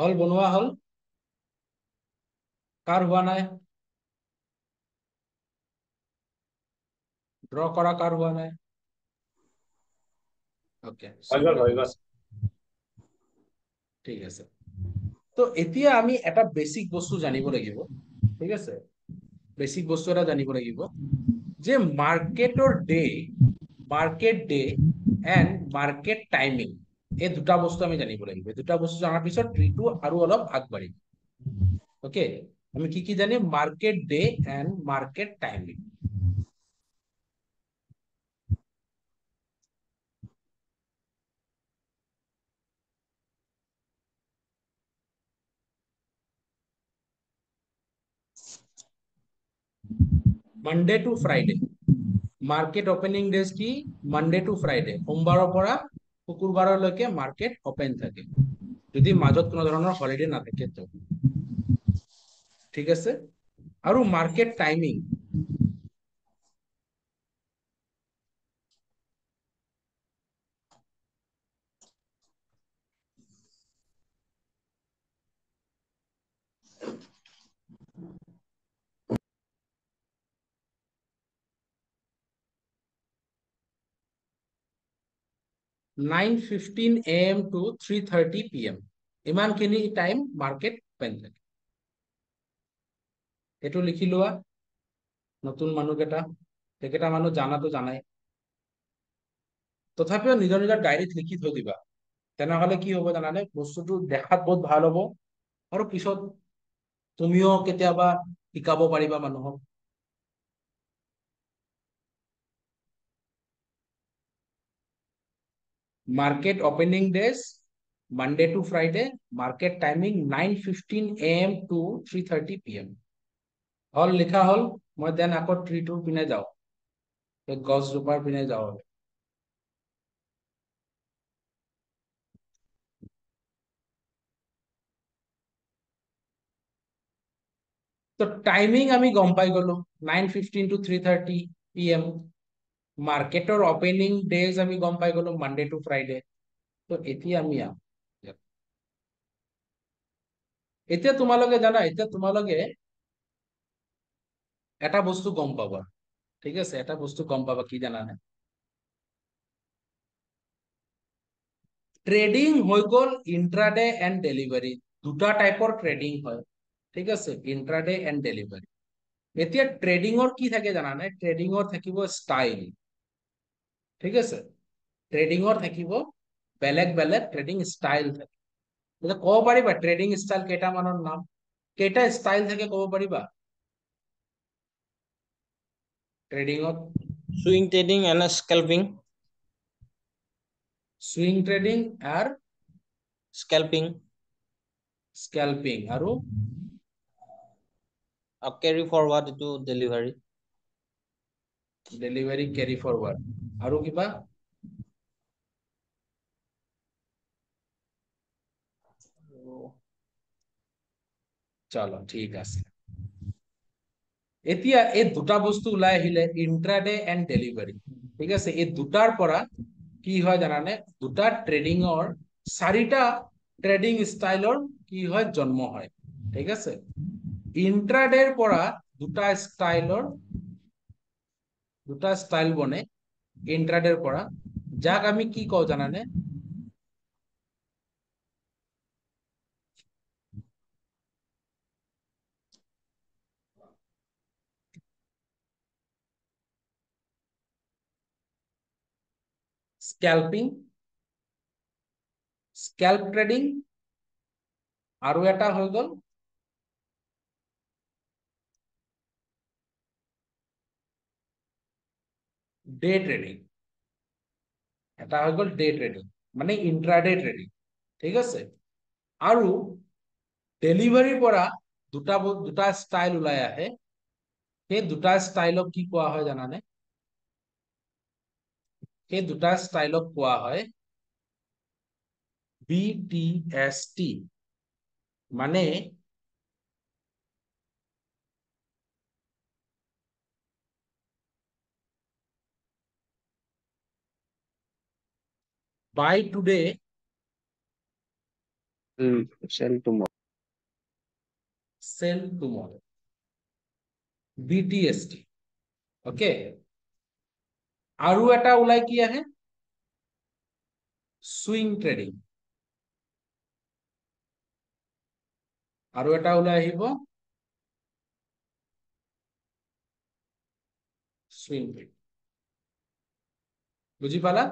হল বনোৱা হল? কাৰ হোৱা নাই? ড্ৰ কৰা কাৰ হোৱা নাই? ওকে, হৈ গ'ল। ঠিক আছে। তো এতিয়া আমি এটা বেসিক বস্তু জানিব লাগিব, ঠিক আছে? বেসিক বস্তু এটা জানিব লাগিব যে market day and market timing, এই দুটা বস্তু আমি জানিব লাগিব। এই দুটা বস্তু জানাৰ পিছত ট্ৰিটো আৰু অলপ আগবাঢ়িম। ওকে, আমি কি কি জানিম? Market day and market timing. Monday to Friday market opening days কি? মানডে টু ফ্রাইডে, সোমবাৰৰ পৰা শুকুৰবাৰলৈকে মাৰ্কেট ওপেন থাকে, যদি মাজত কোনো ধৰণৰ হলিডে নাথাকে তো। ঠিক আছে? আৰু market timing, nine 15 AM to 3:30 PM, ইমানখিনি টাইম মার্কেট ওপেন থাকে। এইটো লিখি লোৱা, নতুন মানুহকেইটা, সেইকেইটা মানুহ জানাতো জানাই, তথাপিও নিজৰ নিজৰ ডায়েৰীত লিখি থৈ দিবা। তেনেহলে কি হ'ব জানানে? বস্তুটো দেখাত বহুত ভাল হ'ব, আৰু পিছত তুমিও কেতিয়াবা শিকাব পাৰিবা মানুহক। Market opening days Monday to Friday, market timing 9:15 AM to 3:30 PM। হল লিখা হল? মই দেন আকৌ ট্ৰিটোৰ পিনে যাওঁ, গছজোপাৰ পিনে যাওঁ। তো টাইমিং আমি গম পাই গলো, 9:15 to 3:30 PM। মাৰ্কেটৰ ওপেনিং ডেজ আমি গম পাই গলো, মানডে টু ফ্রাইডে। তো এতিয়া আমি এতিয়া তোমালোকে জানা, এতিয়া তোমালোকে এটা বস্তু গম পাবা, ঠিক আছে? এটা বস্তু গম পাবা, কি জানানে? ট্রেডিং হৈ গল ইন্ট্রাডে এন্ড ডেলিভারি, দুটা টাইপৰ ট্ৰেডিং হয়, ঠিক আছে? Intraday and delivery. এতিয়া ট্ৰেডিংৰ কি থাকে জানানে? ট্ৰেডিংৰ থাকিব স্টাইল, ঠিক আছে? ট্ৰেডিংৰ থাকিব বেলেগ বেলেগ ট্ৰেডিং স্টাইল থাকে। ক'ব পাৰিবা ট্ৰেডিং স্টাইল কেইটামানৰ নাম? কেইটা স্টাইল থাকে ক'ব পাৰিবা ট্ৰেডিংত? Swing trading and scalping. Swing trading আৰ স্ক্যাল্পিং। স্ক্যাল্পিং, আৰু carry forward to delivery. Delivery, carry forward, আৰু কিবা? চলো ঠিক আছে। এতিয়া এই দুটা বস্তু ওলাই আহিলে, ইন্ট্রাডে এন্ড ডেলিভারি, ঠিক আছে? এই দুটাৰ পৰা কি হয় জানানে? দুটা ট্ৰেডিংৰ, চাৰিটা ট্ৰেডিং স্টাইলৰ কি হয়? জন্ম হয়, ঠিক আছে? ইন্ট্ৰাডেৰ পৰা দুটা স্টাইল বনে ইন্ট্ৰাডেৰ পৰা, যাক আমি কি কওঁ জানানে? স্ক্যাল্পিং, স্ক্যাল্প ট্ৰেডিং, আৰু এটা হৈ গল ডে ট্ৰেডিং। এটা হৈ গল ডে ট্ৰেডিং, মানে ইন্ট্ৰাডে ট্ৰেডিং, ঠিক আছে? আৰু ডেলিভাৰিৰ পৰা দুটা স্টাইল ওলাই আহে, সেই দুটা স্টাইলক কি কোৱা হয় জানানে? সেই দুটা স্টাইলক কোৱা হয় BTST, মানে buy today Sell tomorrow. Sell tomorrow. BTST. Okay, আৰু এটা ওলাই কি আহে? Swing trading. আৰু এটা ওলাই আহিব সুইং ট্ৰেডিং। বুজি পালা?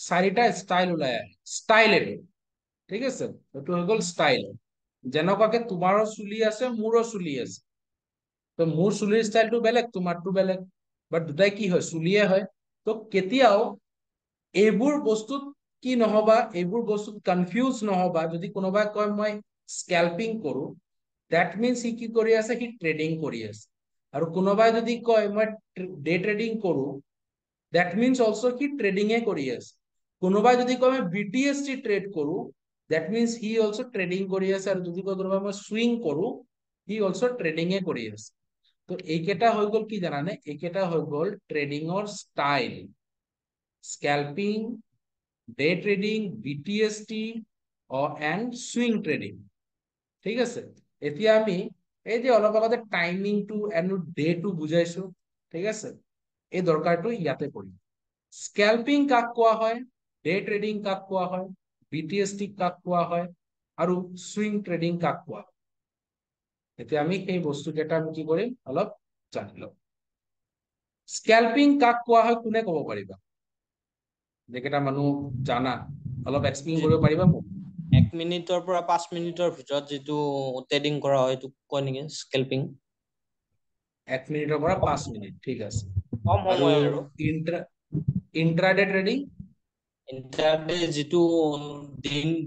চাৰিটা ষ্টাইল ওলাই আহে। ষ্টাইল এইটো, ঠিক আছে? এইটো হৈ গ'ল ষ্টাইল। যেনেকুৱাকে তোমাৰো চুলি আছে, মোৰো চুলি আছে। তো মোৰ চুলিৰ ষ্টাইলটো বেলেগ, তোমাৰটো বেলেগ, বাট দুটাই কি হয়? চুলিয়ে হয়। তো কেতিয়াও এইবোৰ বস্তুত কি নহবা, এইবোৰ বস্তুত কনফিউজ নহবা। যদি কোনোবাই কয় মই স্কেলপিং কৰো, দ্যাট মিনছ সি কি কৰি আছে? সি ট্ৰেডিং কৰি আছে। আৰু কোনোবাই যদি কয় মই ডে ট্ৰেডিং কৰো, দ্যাট মিনছ অলসো কি ট্ৰেডিঙে কৰি আছে। কোনোবাই যদি কয় মই BTST ট্ৰেড কৰো, that means he also trading কৰি আছে। আৰু যদি কয় কোনোবাই মই সুইং কৰো, হি অলসো ট্ৰেডিঙে কৰি আছে। তো এইকেইটা হৈ গ'ল কি জানানে? এইকেইটা হৈ গ'ল ট্ৰেডিঙৰ style. Scalping, day trading, BTST and swing trading. ঠিক আছে? এতিয়া আমি এই যে অলপ আগতে টাইমিংটো এণ্ড ডেটো বুজাইছো, ঠিক আছে? এই দৰকাৰটো ইয়াতে পৰিম। স্কেলপিং কাক কোৱা হয়, ডে ট্ৰেডিং কাক কোৱা হয়, BTST কাক কোৱা হয়, আৰু সুইং ট্ৰেডিং কাক কোৱা হয়। এতিয়া আমি সেই বস্তুকেইটা আমি কি কৰিম? অলপ জানি লম। স্কেলপিং কাক কোৱা হয় কোনে ক'ব পাৰিবা? যেকেইটা মানুহ জানা, অলপ এক্সপ্লেইন কৰিব পাৰিবা মোক? 1 মিনিটৰ পৰা 5 মিনিটৰ ভিতৰত যিটো ট্ৰেডিং কৰা হয় এইটো কয় নেকি স্কেলপিং? 1 মিনিটৰ পৰা 5 মিনিট, ঠিক আছে। কম আৰু সময় আৰু ইন্ট্ৰাডে ট্ৰেডিং? ইণ্টাৰডে যিটো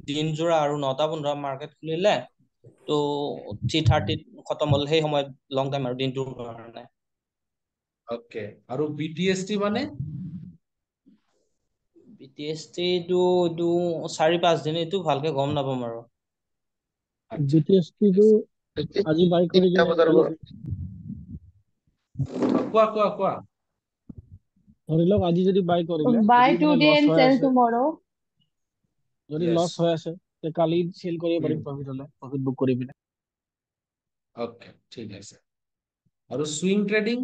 দিন জোৰা আৰু 9:15 মাৰ্কেট খুলিলে তো 3:30 খতম হ'ল, সেই সময়ত লং টাইম আৰু দিনটোৰ কাৰণে। ওকে, আৰু BTST মানে? BTST টো 4-5 দিন, এইটো ভালকে গম নাপাম আৰু। আচ্ছা, BTST টো আজি বাই কৰি কিনে কালি কোৱা কোৱা কোৱা। ধৰি লওক আজি যদি বাই কৰিলে, Buy যদি মানে today লছ and হৈ sell আছে, tomorrow. যদি Yes. লছ হৈ আছে তে কালি সেল কৰিব পাৰিম প্ৰফিট হলে, প্ৰফিট বুক কৰি পিনে। ওকে, ঠিক আছে। আৰু সুইং ট্ৰেডিং?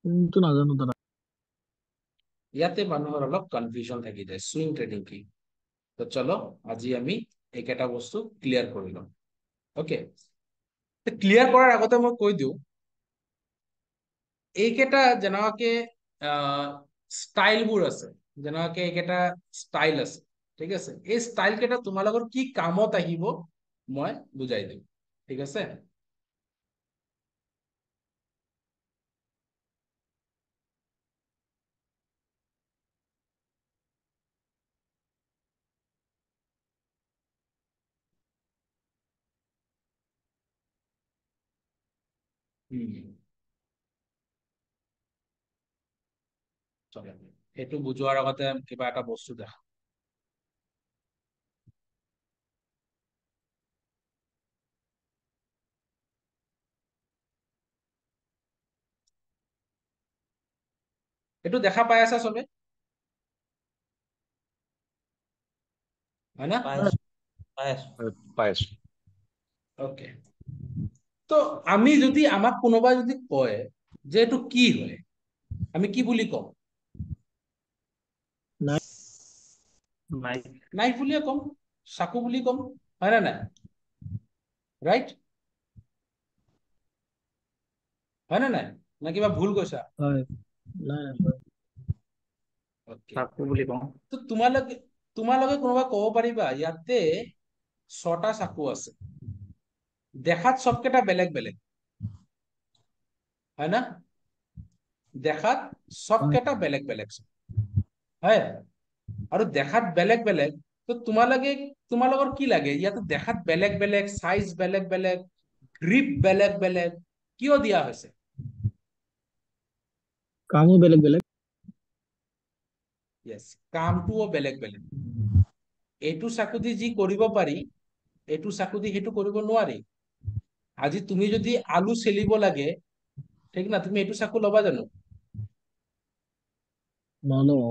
কিন্তু নাজানো দাদা। ইয়াতে মানুহৰ অলপ কনফিউজন থাকি যায়, সুইং ট্ৰেডিং কি। তো চলো আজি আমি এইকেইটা বস্তু ক্লিয়াৰ কৰি লম। ওকে, ক্লিয়াৰ কৰাৰ আগতে মই কৈ দিওঁ, এইকেইটা যেনেকুৱাকে ষ্টাইলবোৰ আছে, যেনেকুৱাকে এইকেইটা ষ্টাইল আছে, ঠিক আছে? এই ষ্টাইল কেইটা তোমালোকৰ কি কামত আহিব মই বুজাই দিম, ঠিক আছে? চলো, সেইটো বুজোৱাৰ আগতে কিবা এটা বস্তু দেখা। এইটো দেখা পাই আছা চবে? হয় না? পাই আছো। পাই আছো। ওকে, তো আমি যদি, আমাক কোনোবাই যদি কয় যে এইটো কি হয়, আমি কি বুলি কম? নাইফ বুলিয়ে কম, চাকু বুলি কম, হয় না নাই? ৰাইট? হয় না নাই? না কিবা ভুল কৈছা? হয়, নাই নাই। ওকে, চাকু বুলি কওঁ। তো তোমালোকে কোনোবা ক'ব পাৰিবা ইয়াতে 6টা চাকু আছে, দেখাত সবকেইটা বেলেগ বেলেগ, হয় না? দেখাত সবকেইটা বেলেগ বেলেগ, হয়? আৰু দেখাত বেলেগ বেলেগ, তো তোমালোকৰ কি লাগে? ইয়াতে দেখাত বেলেগ বেলেগ, সাইজ বেলেগ বেলেগ, গ্ৰিপ বেলেগ বেলেগ, কিয় দিয়া হৈছে? কামো বেলেগ বেলেগ। ইয়েস, কামটোও বেলেগ বেলেগ। এইটো চাকু দি যি কৰিব পাৰি, এইটো চাকু দি সেইটো কৰিব নোৱাৰি। আজি তুমি যদি আলু চেলিব লাগে, ঠিক না, তুমি এইটো চাকু ল'বা জানো? নলওঁ।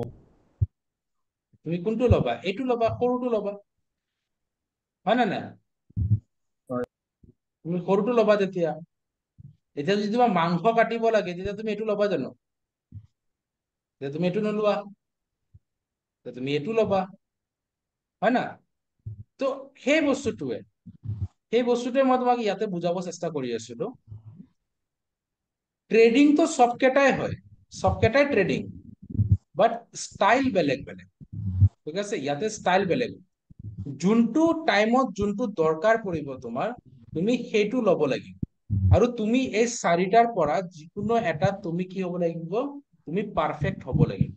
তুমি কোনটো ল'বা? এইটো ল'বা, সৰুটো ল'বা, হয় না নাই? তুমি সৰুটো ল'বা তেতিয়া। এতিয়া যদি তোমাৰ মাংস কাটিব লাগে তেতিয়া তুমি এইটো ল'বা জানো? তেতিয়া তুমি এইটো নোলোৱা, তেতিয়া তুমি এইটো ল'বা, হয় না? তো সেই বস্তুটোৱে মই তোমাক ইয়াতে বুজাব চেষ্টা কৰি আছিলো। ট্ৰেডিং তো সবকেইটাই হয়, সবকেইটাই ট্ৰেডিং, বাট ষ্টাইল বেলেগ বেলেগ, ঠিক আছে? ইয়াতে ষ্টাইল বেলেগ। যোনটো টাইমত যোনটো দৰকাৰ পৰিব তোমাৰ, তুমি সেইটো ল'ব লাগিব। আৰু তুমি এই চাৰিটাৰ পৰা যিকোনো এটা তুমি কি হ'ব লাগিব? তুমি পাৰফেক্ট হ'ব লাগিব।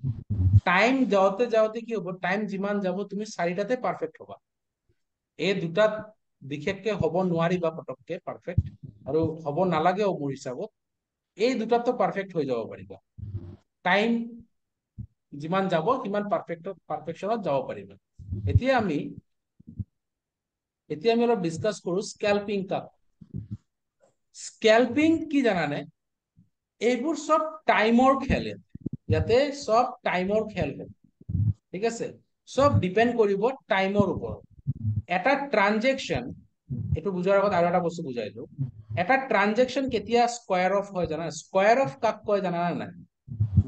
টাইম যাওঁতে যাওঁতে কি হ'ব? টাইম যিমান যাব তুমি চাৰিটাতে পাৰফেক্ট হ'বা। এই দুটাত বিশেষকে হ'ব নোৱাৰিবা পটককে পাৰফেক্ট, আৰু হ'ব নালাগেও মোৰ হিচাপত। এই দুটাতো পাৰফেক্ট হৈ যাব পাৰিবা। টাইম যিমান যাব সিমান পাৰফেকশ্যনত যাব পাৰিবা। এতিয়া আমি অলপ ডিছকাছ কৰো স্কেলপিং কাপ। স্কেলপিং কি জানানে? এইবোৰ সব টাইমৰ খেল। ইয়াতে সব টাইমৰ খেল হয়, ঠিক আছে? সব ডিপেন্ড কৰিব টাইমৰ ওপৰত। এটা ট্ৰানজেকশ্যন, এইটো বুজাৰ আগত আৰু এটা বস্তু বুজাই দিওঁ। এটা ট্ৰানজেকশ্যন কেতিয়া স্কোয়াৰ অফ হয় জানা? স্কোয়াৰ অফ কাক কয় জানা নাই?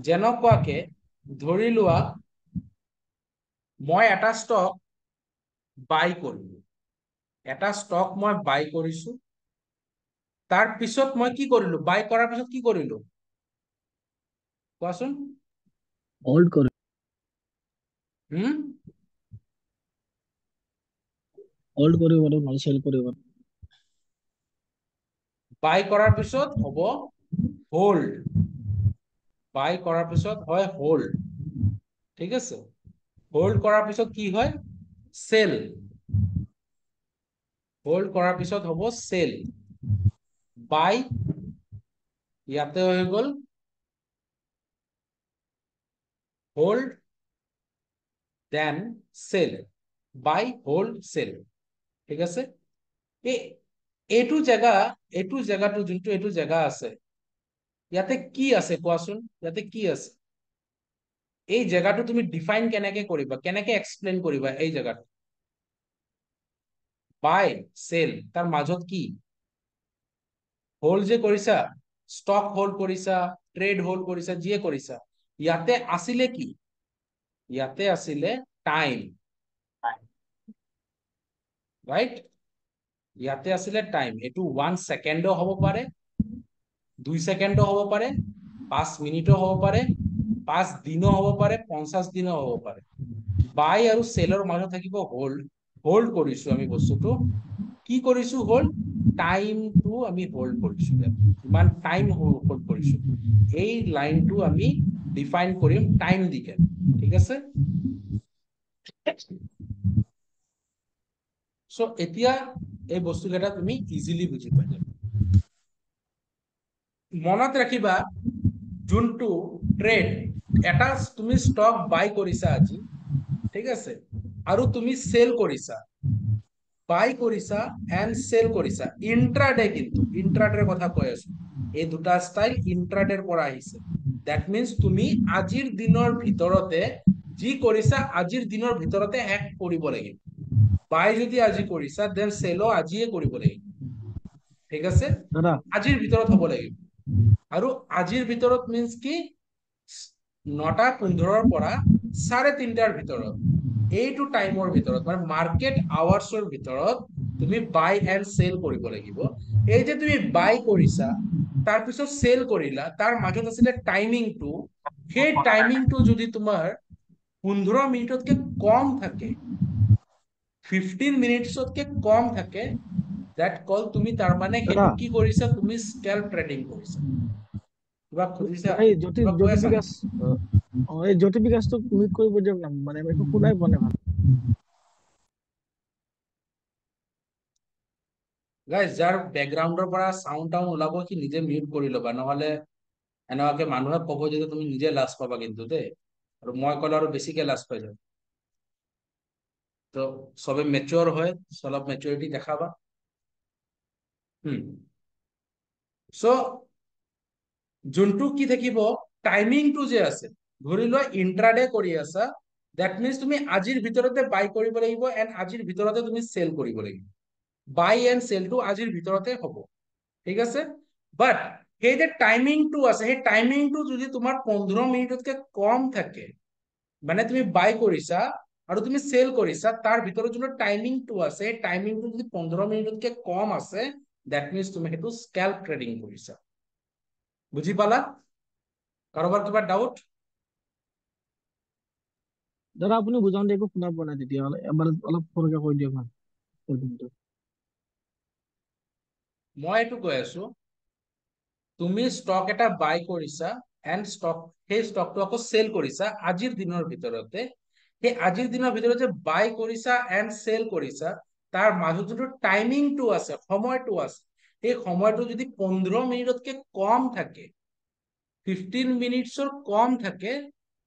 যেনেকুৱাকে ধৰি লোৱা মই এটা ষ্টক বাই কৰিলো, এটা ষ্টক মই বাই কৰিছো, তাৰ পিছত মই কি কৰিলো? বাই কৰাৰ পিছত কি কৰিলো কোৱাচোন? হোল্ড কৰে, হুম হোল্ড কৰিব আৰু নহলে চেল কৰিব। বাই কৰাৰ পিছত হ'ব হোল্ড, বাই কৰাৰ পিছত হয় হোল্ড, ঠিক আছে? হোল্ড কৰাৰ পিছত কি হয়? সেল। হোল্ড কৰাৰ পিছত হ'ব সেল। বাই ইয়াতে হৈ গ'ল হোল্ড দেন সেল, বাই হোল্ড সেল, ঠিক আছে? এইটো জেগাটো যোনটো এইটো জেগা আছে, ইয়াতে কি আছে কোৱাচোন? ইয়াতে কি আছে? এই জেগাটো তুমি ডিফাইন কেনেকে কৰিবা? কেনেকে এক্সপ্লেইন কৰিবা এই জেগাটো? বাই সেল, তাৰ মাজত কি? হোল্ড যে কৰিছা, ষ্টক হোল্ড কৰিছা, ট্ৰেড হোল্ড কৰিছা, যিয়ে কৰিছা, ইয়াতে আছিলে কি? ইয়াতে আছিলে টাইম, ৰাইট? ইয়াতে আছিলে টাইম। এইটো 1 ছেকেণ্ডো হ'ব পাৰে, 2 ছেকেণ্ডো হ'ব পাৰে, 5 মিনিটো হ'ব পাৰে, 5 দিনো হ'ব পাৰে, 50 দিনো হ'ব পাৰে। বাই আৰু সেলৰ মাজত থাকিব হোল্ড। হোল্ড কৰিছো আমি বস্তুটো, কি কৰিছো? হোল্ড টাইমটো আমি হোল্ড কৰিছো। কিমান টাইম হোল্ড কৰিছো, এই লাইনটো আমি ডিফাইন কৰিম টাইম দিকে, ঠিক আছে? সো এতিয়া এই বস্তুকেইটা তুমি ইজিলি বুজি পাই যাবা। মনত ৰাখিবা, যোনটো ট্ৰেড, এটা তুমি ষ্টক বাই কৰিছা আজি, ঠিক আছে? আৰু তুমি সেল কৰিছা, বাই কৰিছা এন্ড সেল কৰিছা ইন্ট্ৰাডে। কিন্তু ইন্ট্ৰাডেৰ কথা কৈ আছো, এই দুটা ষ্টাইল ইন্ট্ৰাডেৰ পৰা আহিছে। দ্যাট মিন্স তুমি আজিৰ দিনৰ ভিতৰতে যি কৰিছা, আজিৰ দিনৰ ভিতৰতে শেষ কৰিব লাগিব। বাই যদি আজি কৰিছা, দেন সেলো আজিয়ে কৰিব লাগিব, ঠিক আছে? দাদা আজিৰ ভিতৰত হ'ব লাগিব। আৰু আজিৰ ভিতৰত মিন্স কি? 9:15 পৰা 3:30 ভিতৰত, এইটো টাইমৰ ভিতৰত, মানে মাৰ্কেট আৱাৰ্ছৰ ভিতৰত তুমি বাই এণ্ড সেল কৰিব লাগিব। এই যে তুমি বাই কৰিছা, তাৰপিছত সেল কৰিলা, তাৰ মাজত আছিলে টাইমিংটো। সেই টাইমিংটো যদি তোমাৰ 15 মিনিটতকে কম থাকে, 15 মিনিটছতকে কম থাকে, দ্যাট কল তুমি তাৰমানে দাদা সেইটো কি কৰিছা? তুমি স্কেলপ ট্ৰেডিং কৰিছা। কিবা খুজিছা? এই কিবা কৈ জ্যোতি আছা বিকাশ, নেকি? এই জ্যোতি বিকাশটো মিউট কৰিব দিয়ক না, মানে একো শুনাই পোৱা নাই ভাল। গাইজ, যাৰ বেকগ্ৰাউণ্ডৰ পৰা চাউণ্ড টাউন ওলাব সি নিজে মিউট কৰি ল'বা, নহলে এনেকুৱাকে মানুহে ক'ব যে তুমি নিজে লাজ পাবা কিন্তু দেই, আৰু মই ক'লে আৰু বেছিকে লাজ পাই যাম। তো সবে মেচিয়ৰ হয়, অলপ মেচিয়ৰিটি দেখাবা। সো যোনটো কি থাকিব? টাইমিংটো যে আছে, ধৰি লোৱা ইন্ট্ৰাডে কৰি আছা, দ্যাট মিনছ তুমি আজিৰ ভিতৰতে বাই কৰিব লাগিব এণ্ড আজিৰ ভিতৰতে তুমি চেল কৰিব লাগিব। বাই এণ্ড চেলটো আজিৰ ভিতৰতে হ'ব, ঠিক আছে। বাট সেই যে টাইমিংটো আছে, সেই টাইমিংটো যদি তোমাৰ 15 মিনিটতকে কম থাকে, মানে তুমি বাই কৰিছা আৰু তুমি চেল কৰিছা, তাৰ ভিতৰত যোনটো টাইমিংটো আছে, টাইমিংটো যদি 15 মিনিটতকে কম আছে, দ্যাট মিনছ তুমি সেইটো স্কেল্প ট্ৰেডিং কৰিছা। বুজি পালা? কাৰোবাৰ কিবা ডাউট? দাদা আপুনি বুজাওঁতে একো শুনা পোৱা নাই, তেতিয়াহ'লে এবাৰ অলপ সৰুকে কৈ দিয়ক না স্কেলপিংটো। মই এইটো কৈ আছো, তুমি ষ্টক এটা বাই কৰিছা এণ্ড সেই ষ্টকটো আকৌ চেল কৰিছা আজিৰ দিনৰ ভিতৰতে। সেই আজিৰ দিনৰ ভিতৰত যে বাই কৰিছা এণ্ড চেল কৰিছা, তাৰ মাজত যোনটো টাইমিংটো আছে, সময়টো আছে, সেই সময়টো যদি 15 মিনিটতকে কম থাকে, 15 মিনিটছৰ কম থাকে,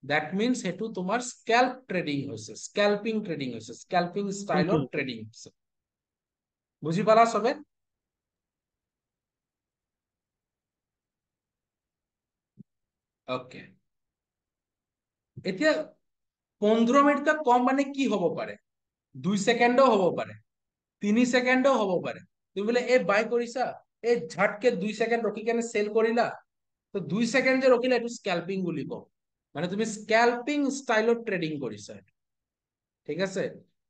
দ্যাট মিনছ সেইটো তোমাৰ স্কেল্প ট্ৰেডিং হৈছে, স্কেল্পিং ট্ৰেডিং হৈছে, স্কেল্পিং ষ্টাইলত Okay. ট্ৰেডিং হৈছে। বুজি পালা চবে? ওকে, এতিয়া 15 মিনিটকে কম মানে কি হ'ব পাৰে? 2 ছেকেণ্ডো হ'ব পাৰে, 3 ছেকেণ্ডো হ'ব পাৰে। তুমি বোলে এই বাই কৰিছা, এই ঝাটকে 2 ছেকেণ্ড ৰখি কেনে চেল কৰিলা, তো 2 ছেকেণ্ড যে ৰখিলা এইটো স্কেল্পিং বুলি কওঁ। মানে তুমি স্কেল্পিং ষ্টাইলত ট্ৰেডিং কৰিছা, ঠিক আছে।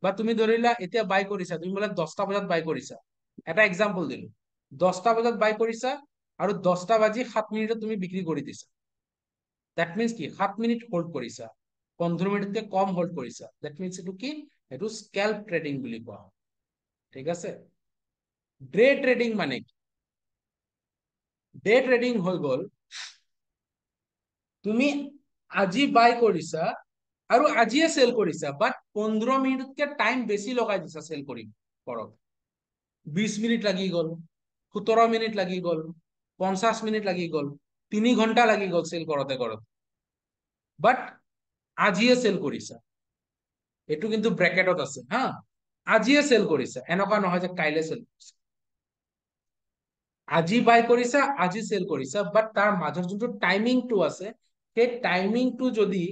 বা তুমি ধৰিলা এতিয়া বাই কৰিছা, তুমি বোলে 10টা বজাত বাই কৰিছা, এটা এক্সাম্পল দিলো, 10টা বজাত বাই কৰিছা আৰু 10টা বাজি 7 মিনিটত তুমি বিক্ৰী কৰি দিছা। দ্যাট মিনছ কি 7 মিনিট হোল্ড কৰিছা, 15 মিনিটকে কম হোল্ড কৰিছা, দ্যাট মিনছ এইটো কি, এইটো স্কেল্প ট্ৰেডিং বুলি কোৱা হয়, ঠিক আছে। ডে ট্ৰেডিং মানে কি? ডে ট্ৰেডিং হৈ গ'ল, তুমি আজি বাই কৰিছা আৰু আজিয়ে চেল কৰিছা, বাট 15 মিনিটতকে টাইম বেছি লগাই দিছা চেল কৰিব কৰক। 20 মিনিট লাগি গ'ল, 17 মিনিট লাগি গ'ল, 50 মিনিট লাগি গ'ল, 3 ঘন্টা লাগি গ'ল চেল কৰোতে কৰোতে, বাট আজিয়ে চেল কৰিছা। এইটো কিন্তু ব্ৰেকেটত আছে হা, আজিয়ে চেল কৰিছা, এনেকুৱা নহয় যে কাইলে চেল কৰিছা। আজি বাই কৰিছা, আজি চেল কৰিছা, বাট তাৰ মাজৰ যোনটো টাইমিংটো আছে, সেই টাইমিংটো যদি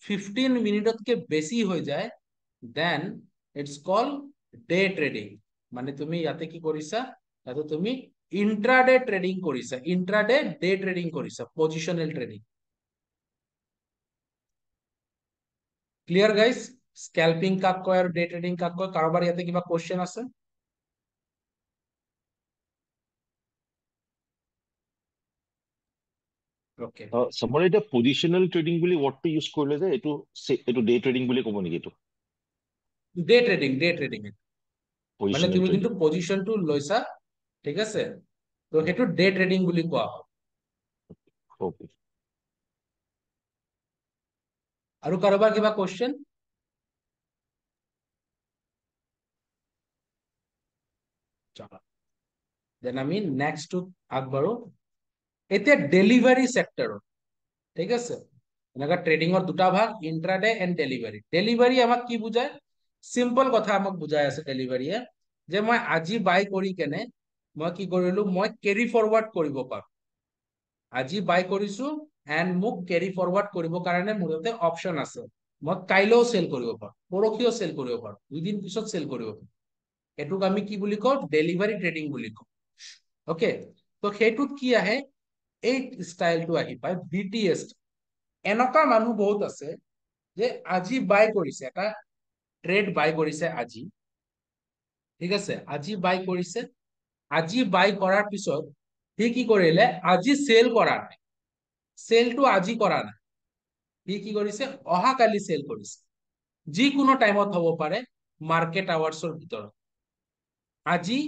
15 মিনিটতকে বেছি হৈ যায়, then it's call day trading. মানে তুমি ইয়াতে কি কৰিছা, ইয়াতে তুমি ইন্ট্ৰাডে ট্ৰেডিং কৰিছা, ইন্ট্ৰাডে ডে ট্ৰেডিং কৰিছা, positional trading. Clear guys? Scalping কাক কয় আৰু ডে ট্ৰেডিং কাক কয়? কাৰোবাৰ ইয়াতে কিবা কোৱেশ্চন আছে? ওকে, চবৰে এতিয়া পজিশনেল ট্ৰেডিং বুলি ৱৰ্ডটো ইউজ কৰিলে যে এইটো ডে ট্ৰেডিং বুলি ক'ব নেকি? এইটো ডে ট্ৰেডিং, ডে ট্ৰেডিং। মানে পজিশনেল তুমি ট্ৰেডিং। যোনটো পজিশনটো লৈছা, ঠিক আছে, তো সেইটো ডে ট্ৰেডিং বুলি কোৱা হয়। ওকে। আৰু কাৰোবাৰ কিবা কোৱেশ্চন? দেন আমি নেক্সটটো আগবাঢ়ো। এতিয়া ডেলিভাৰী চেক্টৰত, ঠিক আছে, এনেকুৱা ট্ৰেডিঙৰ দুটা ভাগ, ইন্ট্ৰাডে এণ্ড ডেলিভাৰী। ডেলিভাৰী আমাক কি বুজায়? চিম্পল কথা আমাক বুজাই আছে ডেলিভাৰীয়ে, যে মই আজি বাই কৰি কেনে মই কি কৰিলো, মই কেৰি ফৰৱাৰ্ড কৰিব পাৰো। আজি বাই কৰিছো এণ্ড মোক কেৰি ফৰৱাৰ্ড কৰিব কাৰণে মোৰ তাতে অপশ্যন আছে। মই কাইলৈও চেল কৰিব পাৰো, পৰহিও চেল কৰিব পাৰো, 2 দিন পিছত চেল কৰিব পাৰো। এইটোক আমি কি বুলি কওঁ? ডেলিভাৰী ট্ৰেডিং বুলি কওঁ। ওকে, তো সেইটোত কি আহে? এই ষ্টাইলটো আহি পায় BTS। এনেকুৱা মানুহ বহুত আছে যে আজি বাই কৰিছে, এটা ট্ৰেড বাই কৰিছে আজি, ঠিক আছে, আজি বাই কৰিছে, আজি বাই কৰাৰ পিছত সি কি কৰিলে, আজি চেল কৰা নাই, চেলটো আজি কৰা নাই, সি কি কৰিছে, অহাকালি চেল কৰিছে। যিকোনো টাইমত হ'ব পাৰে, মাৰ্কেট আৱাৰ্ছৰ ভিতৰত। আজি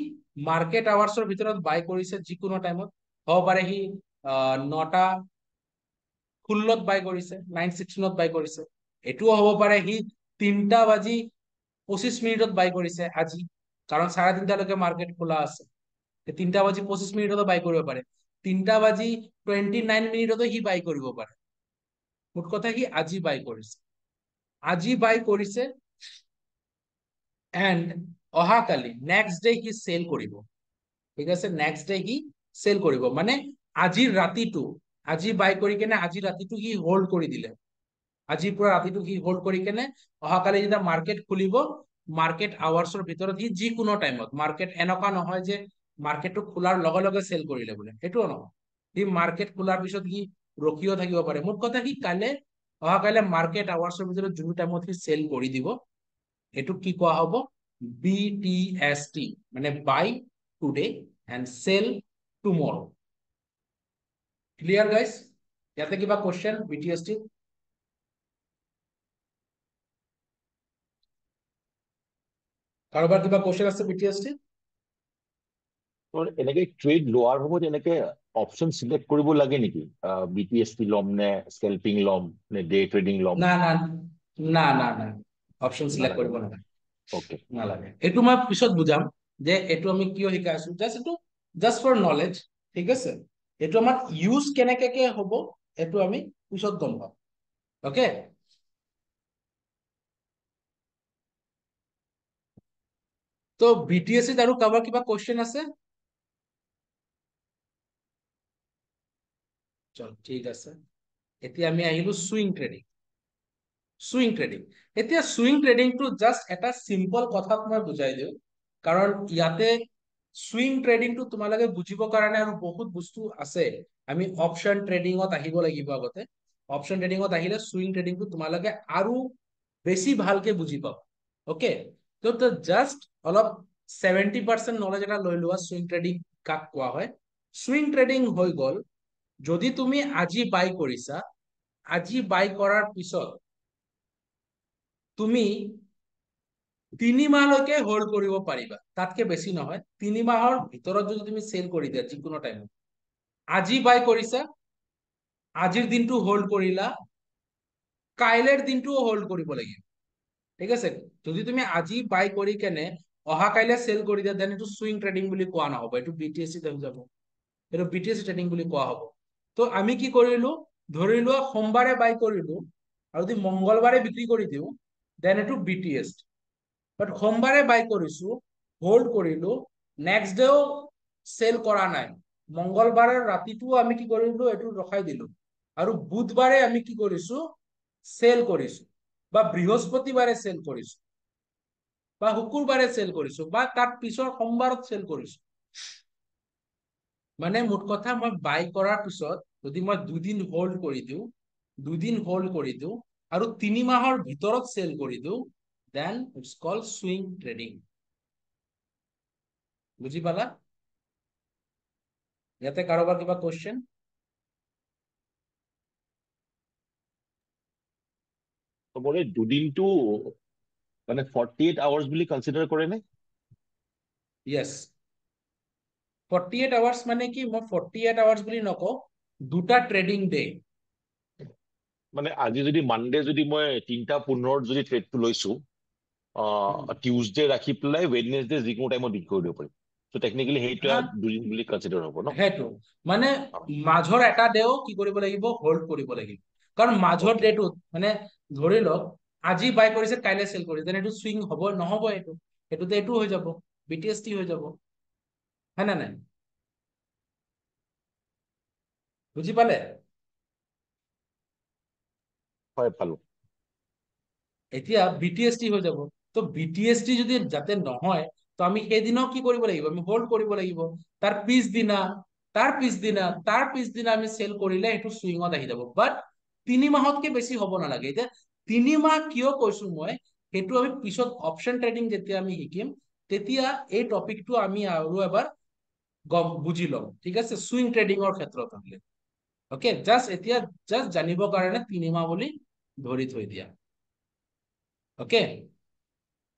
মাৰ্কেট আৱাৰ্ছৰ ভিতৰত বাই কৰিছে, যিকোনো টাইমত হ'ব পাৰে, সি 9:16 বাই কৰিছে, 9:16 বাই কৰিছে। এইটোও হ'ব পাৰে সি 3:25 বাই কৰিছে আজি, কাৰণ 3:30লৈকে মাৰ্কেট খোলা আছে, 3:25 বাই কৰিব পাৰে, 3:29 সি বাই কৰিব পাৰে। মোট কথা সি আজি বাই কৰিছে, আজি বাই কৰিছে এণ্ড অহাকালি নেক্সট ডে সি চেল কৰিব, ঠিক আছে, নেক্সট ডে সি চেল কৰিব। মানে আজিৰ ৰাতিটো, আজি বাই কৰি কেনে আজি ৰাতিটো সি হোল্ড কৰি দিলে, আজিৰ পৰা ৰাতিটো সি হোল্ড কৰি কেনে অহাকালি যেতিয়া মাৰ্কেট খুলিব মাৰ্কেট আৱাৰ্ছৰ ভিতৰত সি যিকোনো টাইমত মাৰ্কেট এনেকুৱা নহয় যে মাৰ্কেটটো খোলাৰ লগে লগে চেল কৰিলে বোলে সেইটোও নহয় সি মাৰ্কেট খোলাৰ পিছত সি ৰখিও থাকিব পাৰে মোৰ কথা সি কাইলে অহাকাইলে মাৰ্কেট আৱাৰ্ছৰ ভিতৰত যোনটো টাইমত সি চেল কৰি দিব এইটোক কি কোৱা হ'ব BTST মানে buy today and sell tomorrow clear guys ইয়াতে কিবা কোৱেশ্চন BTST কাৰোবাৰ কিবা কোৱেশ্চন আছে BTST এনেকে ট্ৰেড লোৱাৰ সময়ত এনেকে অপশ্যন চিলেক্ট কৰিব লাগে নেকি BTST ল'ম নে স্কেলপিং ল'ম নে ডে ট্ৰেডিং ল'ম না না না না না অপশ্যন চিলেক্ট নালাগে কৰিব নালাগে ওকে নালাগে এইটো মই পিছত বুজাম যে এইটো আমি কিয় শিকাই আছো জাষ্ট এইটো জাষ্ট ফৰ নলেজ ঠিক আছে এইটো আমাৰ ইউজ কেনেকে হ'ব এইটো আমি পিছত গম পাম অকে তো BTSC আৰু কাৰোবাৰ কিবা কোৱেশ্চন আছে চল ঠিক আছে এতিয়া আমি আহিলো সুইং ট্ৰেডিং এতিয়া সুইং ট্ৰেডিংটো জাষ্ট এটা সিম্পল কথাত মই বুজাই দিওঁ কাৰণ ইয়াতে সুইং ট্ৰেডিংটো তোমালোকে বুজিবৰ কাৰণে আৰু বহুত বস্তু আছে আমি অপশ্যন ট্ৰেডিঙত আহিব লাগিব আগতে অপশ্যন ট্ৰেডিঙত আহিলে সুইং ট্ৰেডিংটো তোমালোকে আৰু বেছি ভালকে বুজি পাবা ওকে তো জাষ্ট অলপ 70% নলেজ এটা লৈ লোৱা সুইং ট্ৰেডিং কাক কোৱা হয় সুইং ট্ৰেডিং হৈ গ'ল যদি তুমি আজি বাই কৰিছা আজি বাই কৰাৰ পিছত তুমি 3 মাহলৈকে হোল্ড কৰিব পাৰিবা তাতকে বেছি নহয় 3 মাহৰ ভিতৰত যদি তুমি সেল কৰি দিয়া যিকোনো টাইমত আজি বাই কৰিছা আজিৰ দিনটো হোল্ড কৰিলা কাইলেৰ দিনটো হোল্ড কৰিব লাগিব ঠিক আছে যদি তুমি আজি বাই কৰি কেনে অহা কাইলে সেল কৰি দিয়া দেন এইটো সুইং ট্ৰেডিং বুলি কোৱা নহব এইটো BTSC হৈ যাব এইটো BTSC ট্ৰেডিং বুলি কোৱা হ'ব তো আমি কি কৰিলো ধৰি লোৱা সোমবাৰে বাই কৰিলো আৰু যদি মঙ্গলবাৰে বিক্ৰী কৰি দিও দেন এইটো BTSC বাট সোমবাৰে বাই কৰিছো হোল্ড কৰিলো নেক্সট ডেও সেল কৰা নাই মঙ্গলবাৰৰ ৰাতিটো আমি কি কৰিলো এইটো ৰখাই দিলো আৰু বুধবাৰে আমি কি কৰিছো সেল কৰিছো বা বৃহস্পতিবাৰে সেল কৰিছো বা শুকুৰবাৰে সেল কৰিছো বা তাৰ পিছৰ সোমবাৰত সেল কৰিছো মানে মুঠ কথা মই বাই কৰাৰ পিছত যদি মই দুদিন হোল্ড কৰি দিওঁ আৰু 3 মাহৰ ভিতৰত সেল কৰি দিওঁ then it's called swing trading বুজি পালা ইয়াতে কাৰোবাৰ কিবা কোৱেশ্চন মোৰ এই দুদিনটো মানে 48 আৱাৰ্ছ বুলি কনচিডাৰ কৰে নে yes 48 hours মানে কি মই 48 hours বুলি নকওঁ দুটা ট্ৰেডিং ডে মানে আজি যদি মানডে যদি মই 3:15 যদি ট্ৰেডটো লৈছো টিউজডে ৰাখি পেলাই ৱেডনেছডে যিকোনো টাইমত বিক্ৰী কৰি দিব পাৰিম ত' টেকনিকেলি সেইটো হা দুদিন বুলি কনচিডাৰ হ'ব ন সেইটো মানে মাজৰ এটা ডেও কি কৰিব লাগিব হোল্ড কৰিব লাগিব কাৰণ মাজৰ অকে ডেটোত মানে ধৰি লওক আজি বাই কৰিছে কাইলে সেল কৰিছে দেন এইটো সুইং হ'ব নহব এইটোতে এইটো হৈ যাব BTST হৈ যাব হয় না নাই বুজি পালে হয় পালো এতিয়া BTST হৈ যাব তো BTST যদি যাতে নহয় তো আমি সেইদিনও কি কৰিব লাগিব আমি হোল্ড কৰিব লাগিব তাৰ পিছদিনা আমি সেল কৰিলে এইটো সুইঙত আহি যাব বাট 3 মাহতকে বেছি হ'ব নালাগে এতিয়া 3 মাহ কিয় কৈছো মই সেইটো আমি পিছত অপশ্যন ট্ৰেডিং যেতিয়া আমি শিকিম তেতিয়া এই টপিকটো আমি আৰু এবাৰ বুজি ল'ম ঠিক আছে সুইং ট্ৰেডিঙৰ ক্ষেত্ৰত হ'লে ওকে এতিয়া জাষ্ট জানিবৰ কাৰণে 3 মাহ বুলি ধৰি থৈ দিয়া ওকে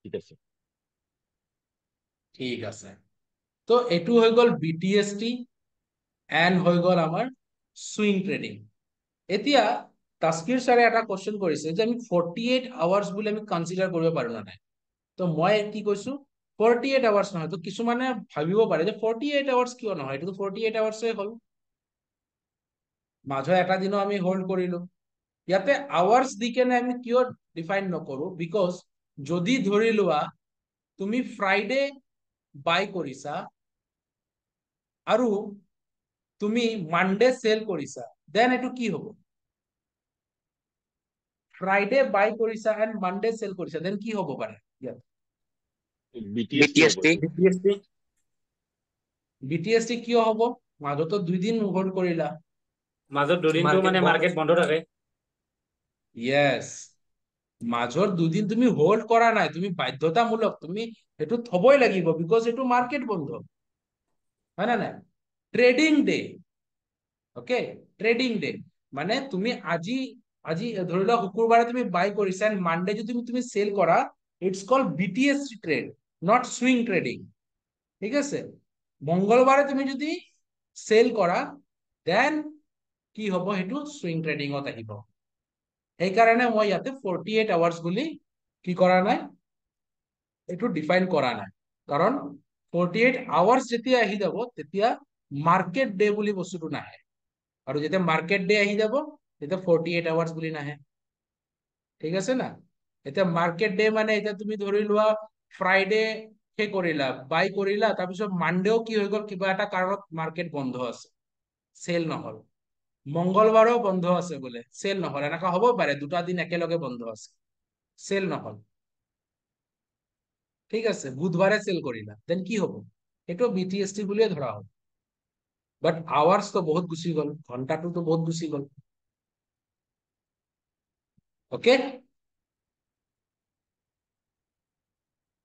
ঠিক আছে ঠিক আছে তো এইটো হৈ গ'ল BTST এণ্ড হৈ গ'ল আমাৰ সুইং ট্ৰেডিং এতিয়া তাস্কিৰ ছাৰে এটা কোৱেশ্চন কৰিছে যে আমি 48 আৱাৰ্ছ বুলি আমি কনচিডাৰ কৰিব পাৰো না নাই তো মই কি কৈছো 48 আৱাৰ্ছ নহয় তো কিছুমানে ভাবিব পাৰে যে 48 আৱাৰ্ছ কিয় নহয় এইটো 48 আৱাৰ্ছই হ'ল মাজৰ এটা দিনো আমি হোল্ড কৰিলো ইয়াতে আৱাৰ্ছ দি কেনে আমি কিয় ডিফাইন নকৰো বিকজ যদি ধৰি লোৱা তুমি ফ্ৰাইডে বাই কৰিছা আৰু তুমি মানডে সেল কৰিছা দেন এইটো কি হ'ব ফ্ৰাইডে বাই কৰিছা এণ্ড মানডে চেল কৰিছা, দেন কি হ'ব পাৰে ইয়াত? BTST হ'ব এইটো। BTST BTST কিয় হ'ব? মাজতো 2 দিন হোল্ড কৰিলা। মাজত দুদিনটো Market মানে বন্ধ। মাৰ্কেট বন্ধ থাকে। য়েছ, মাজৰ 2 দিন তুমি হোল্ড কৰা নাই, তুমি বাধ্যতামূলক তুমি সেইটো থবই লাগিব, বিকজ এইটো মাৰ্কেট বন্ধ, হয় না নাই? Trading day, okay, trading day মানে তুমি আজি আজি ধৰি লোৱা শুকুৰবাৰে তুমি বাই কৰিছা এণ্ড মানডে যদি তুমি চেল কৰা, it's called BTST trade, not swing trading, ঠিক আছে? মংগলবাৰে তুমি যদি চেল কৰা, দেন কি হ'ব, সেইটো সুইং ট্ৰেডিঙত আহিব। সেইকাৰণে মই ইয়াতে 48 আৱাৰ্ছ বুলি কি কৰা নাই, এইটো ডিফাইন কৰা নাই, কাৰণ 48 আৱাৰ্ছ যেতিয়া আহি যাব তেতিয়া মাৰ্কেট ডে বুলি বস্তুটো নাহে, আৰু যেতিয়া মাৰ্কেট ডে আহি যাব তেতিয়া 48 আৱাৰ্ছ বুলি নাহে, ঠিক আছে না? এতিয়া মাৰ্কেট ডে মানে এতিয়া তুমি ধৰি লোৱা ফ্ৰাইডে সেই কৰিলা, বাই কৰিলা, তাৰপিছত মানডেও কি হৈ গ'ল, কিবা এটা কাৰণত মাৰ্কেট বন্ধ আছে, চেল নহল। মংগলবাৰো বন্ধ আছে বোলে, চেল নহল, এনেকুৱা হ'ব পাৰে 2টা দিন একেলগে বন্ধ আছে, চেল নহল, ঠিক আছে? বুধবাৰে চেল কৰিলা, দেন কি হ'ব? সেইটো BTST বুলিয়ে ধৰা হ'ব, বাট আৱাৰ্ছটো বহুত গুচি গ'ল, ঘন্টাটোতো বহুত গুচি গ'ল, অকে?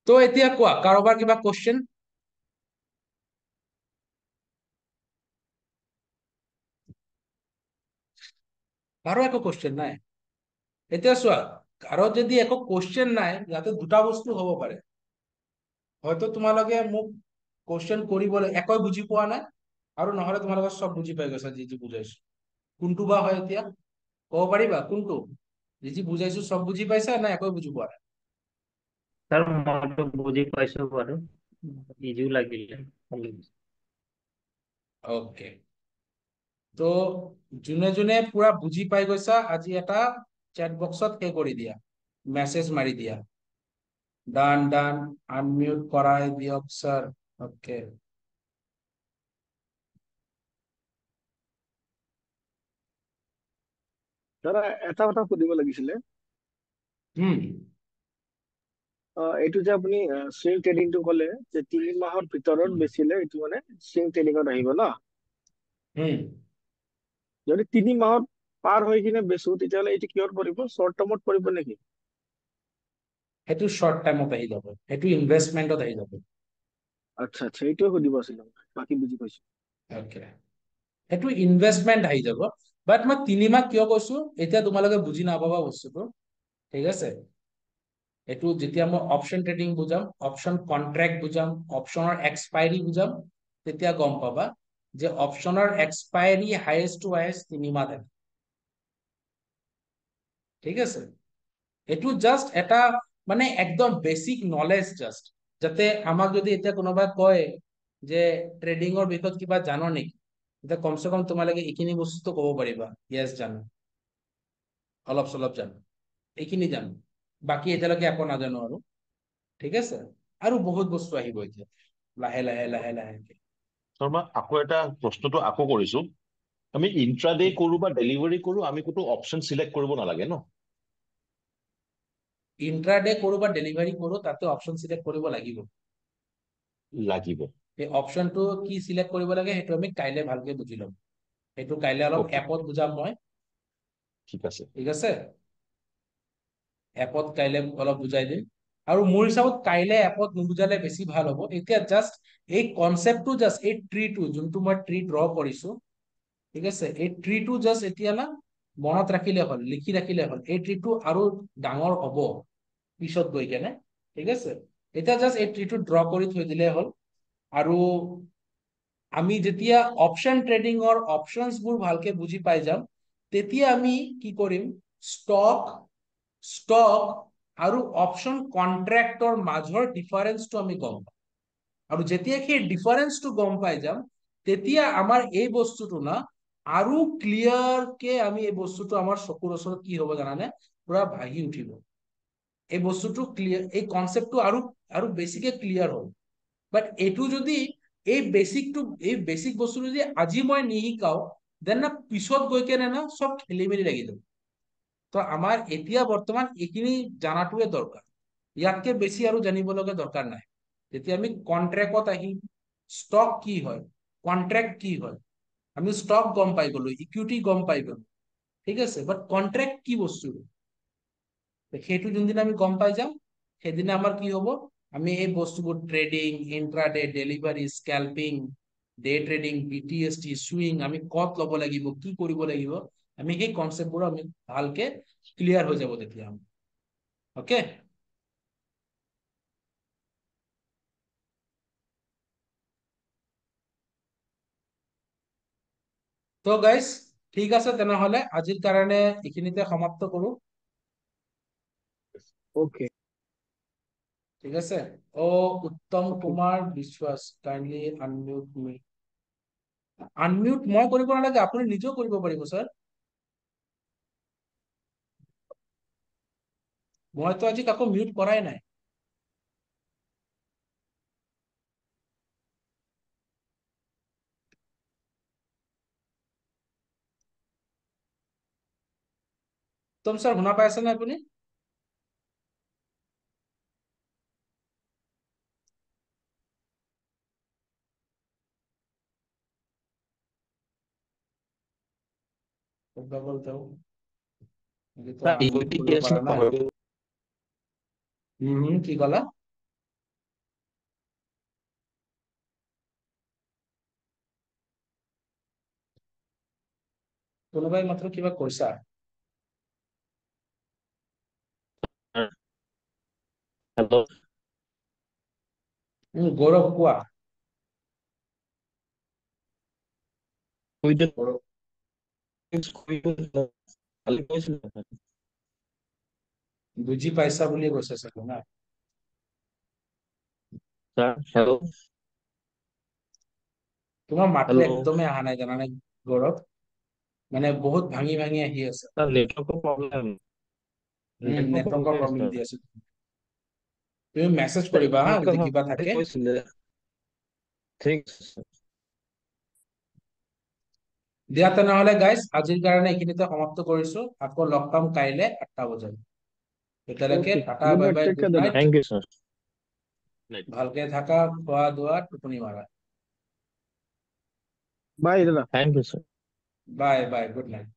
তো এতিয়া কোৱা, কাৰোবাৰ কিবা কোৱেশ্চন? কাৰো একো কোৱেশ্চন নাই? এতিয়া চোৱা, কাৰো যদি একো কোৱেশ্চন নাই, ইয়াতে 2টা বস্তু হ'ব পাৰে, হয়তো তোমালোকে মোক কোৱেশ্চন কৰিবলৈ একোই বুজি পোৱা নাই, আৰু নহলে তোমালোকে চব বুজি পাই গৈছা যি যি বুজাইছো। কোনটো বা হয় এতিয়া ক'ব পাৰিবা? কোনটো যি যি বুজাইছো চব বুজি পাইছা না একোই বুজি পোৱা নাই? ছাৰ মইতো বুজি পাইছো বাৰু, ইজিও লাগিলে। ওকে, তো যোনে যোনে পুৰা বুজি পাই গৈছা, আজি এটা চেট বক্সত সেই কৰি দিয়া, মেছেজ মাৰি দিয়া, ডান ডান, আনমিউট কৰাই দিয়ক স্যাৰ। ওকে, দাদা এটা কথা সুধিব লাগিছিলে, হুম এইটো যে আপুনি সুইং ট্ৰেডিংটো ক'লে যে 3 মাহৰ ভিতৰত বেচিলে এইটো মানে সুইং ট্ৰেডিঙত আহিব ন? হুম যদি 3 মাহত পাৰ হৈ কিনে বেচো তেতিয়াহ'লে এইটো কিহত পৰিব, শৰ্ট টাৰ্মত পৰিব নেকি? সেইটো শৰ্ট টাইমত আহি যাব, সেইটো ইনভেষ্টমেন্টত আহি যাব। আচ্ছা আচ্ছা, এইটোৱে সুধিব আছিলে, বাকী বুজি পাইছো। ওকে, সেইটো ইনভেষ্টমেন্ট আহি যাব, বাট মই 3 মাহ কিয় কৈছো, এতিয়া তোমালোকে বুজি নাপাবা বস্তুটো, ঠিক আছে? এইটো যেতিয়া মই অপশ্যন ট্ৰেডিং বুজাম, অপশ্যন কন্ট্ৰেক্ট বুজাম, অপশ্যনৰ এক্সপাইৰী বুজাম, তেতিয়া গম পাবা যে অপশ্যনৰ এক্সপাইৰী হাইয়েষ্ট টু হাইয়েষ্ট 3 মাহ থাকে, ঠিক আছে? এইটো জাষ্ট এটা মানে একদম বেসিক নলেজ, জাষ্ট যাতে আমাক যদি এতিয়া কোনোবাই কয় যে ট্ৰেডিঙৰ বিষয়ত কিবা জানো নেকি, এতিয়া কমচে কম তোমালোকে এইখিনি বস্তু ক'ব পাৰিবা, য়েছ জানো, অলপ চলপ জানো, এইখিনি জানো, বাকী এতিয়ালৈকে একো নাজানো আৰু, ঠিক আছে? আৰু বহুত বস্তু আহিব এতিয়া লাহে লাহে লাহে লাহেকে। শৰ্মা, আকৌ এটা প্ৰশ্নটো আকৌ কৰিছো, আমি ইন্ট্ৰাডে কৰো বা ডেলিভাৰী কৰো, আমি কোনো অপশ্যন চিলেক্ট কৰিব নালাগে ন? ইন্ট্ৰাডে কৰো বা ডেলিভাৰী কৰো, তাতে অপশ্যন চিলেক্ট কৰিব লাগিব। লাগিব। এই অপশ্যনটো কি চিলেক্ট কৰিব লাগে সেইটো আমি কাইলে ভালকে বুজি ল'ম, সেইটো কাইলে অলপ অকে, এপত বুজাম মই, ঠিক আছে। ঠিক আছে? এপত কাইলে অলপ বুজাই দিম, আৰু মোৰ হিচাপত কাইলে এপত নুবুজালে বেছি ভাল হ'ব। এতিয়া জাষ্ট এই কনচেপ্টটো, জাষ্ট এই ট্ৰিটো যোনটো মই ট্ৰি ড্ৰ কৰিছো, ঠিক আছে, এই ট্ৰিটো জাষ্ট এতিয়া না মনত ৰাখিলে হ'ল, লিখি ৰাখিলে হ'ল, এই ট্ৰিটো আৰু ডাঙৰ হ'ব পিছত গৈ কেনে, ঠিক আছে? এতিয়া জাষ্ট এই ট্ৰিটো ড্ৰ কৰি থৈ দিলে হ'ল, আৰু আমি যেতিয়া অপশ্যন ট্ৰেডিঙৰ অপশ্যনছবোৰ ভালকে বুজি পাই যাম, তেতিয়া আমি কি কৰিম, ষ্টক ষ্টক আৰু অপশ্যন কন্ট্ৰেক্টৰ মাজৰ ডিফাৰেন্সটো আমি গম পাম, আৰু যেতিয়া সেই ডিফাৰেন্সটো গম পাই যাম, তেতিয়া আমাৰ এই বস্তুটো না আৰু ক্লিয়াৰকে আমি এই বস্তুটো আমাৰ চকুৰ ওচৰত কি হ'ব জানানে, পুৰা ভাহি উঠিব, এই বস্তুটো ক্লিয়াৰ, এই কনচেপ্টটো আৰু আৰু বেছিকে ক্লিয়াৰ হ'ব। বাট এইটো যদি এই বেসিক বস্তুটো যদি আজি মই নিশিকাও, দেন না পিছত গৈ কেনে না চব খেলি মেলি লাগি যাব, তো আমাৰ এতিয়া বৰ্তমান এইখিনি জানাটোৱে দৰকাৰ, ইয়াতকে বেছি আৰু জানিব লগা দৰকাৰ নাই। যেতিয়া আমি কন্ট্ৰেক্টত আহিম, ষ্টক কি হয়, কন্ট্ৰেক্ট কি হয়, আমি ষ্টক গম পাই গলো, ইকুইটি গম পাই গলো, ঠিক আছে, বাট কন্ট্ৰেক্ট কি বস্তু, সেইটো যোনদিনা আমি গম পাই যাম, সেইদিনা আমাৰ কি হ'ব, আমি এই বস্তুবোৰ trading, intraday, delivery, scalping, day trading, BTST, swing, আমি কত ল'ব লাগিব, কি কৰিব লাগিব, আমি সেই কনচেপ্টবোৰ আমি ভালকে ক্লিয়াৰ হৈ যাব তেতিয়া। ওকে, তো গাইজ ঠিক আছে, তেনেহলে আজিৰ কাৰণে এইখিনিতে সমাপ্ত কৰো। ওকে। ঠিক আছে। ও উত্তম কুমাৰ বিশ্বাস, কাইণ্ডলি আনমিউট মি। আনমিউট মই কৰিব নালাগে, আপুনি নিজেও কৰিব পাৰিব স্যাৰ। মইতো আজি কাকো মিউট কৰাই নাই। উত্তম স্যাৰ শুনা পাই আছেনে আপুনি? কি কলা? কোনোবাই মাত্ৰ কিবা কৈছা? হেল্ল' গৌৰৱ কোৱা। গৌৰৱ, বুজি পাইছা বুলি কৈছে চাগে না? হেল্ল' তোমাৰ মাতটো হেল্ল' একদমেই অহা নাই জানানে গৌৰৱ, মানে বহুত ভাঙি ভাঙি আহি আছে। নেটৱৰ্কৰ প্ৰব্লেম নেটৱৰ্কৰ প্ৰব্লেম দি আছে। তুমি মেছেজ কৰিবা হা, যদি কিবা থাকে। কৈছিলে ঠিক আছে। দিয়া তেনেহলে গাইজ আজিৰ কাৰণে এইখিনিতে সমাপ্ত কৰিছো, আকৌ লগ পাম কাইলে 8টা বজাত। তেতিয়ালৈকে okay, tata, good bye night, bye, take good care দাদা। নাইট। Thank you sir. ভালকে থাকা, খোৱা দোৱা, টোপনি মাৰা। বাই দাদা। Thank you sir. Bye bye, good night.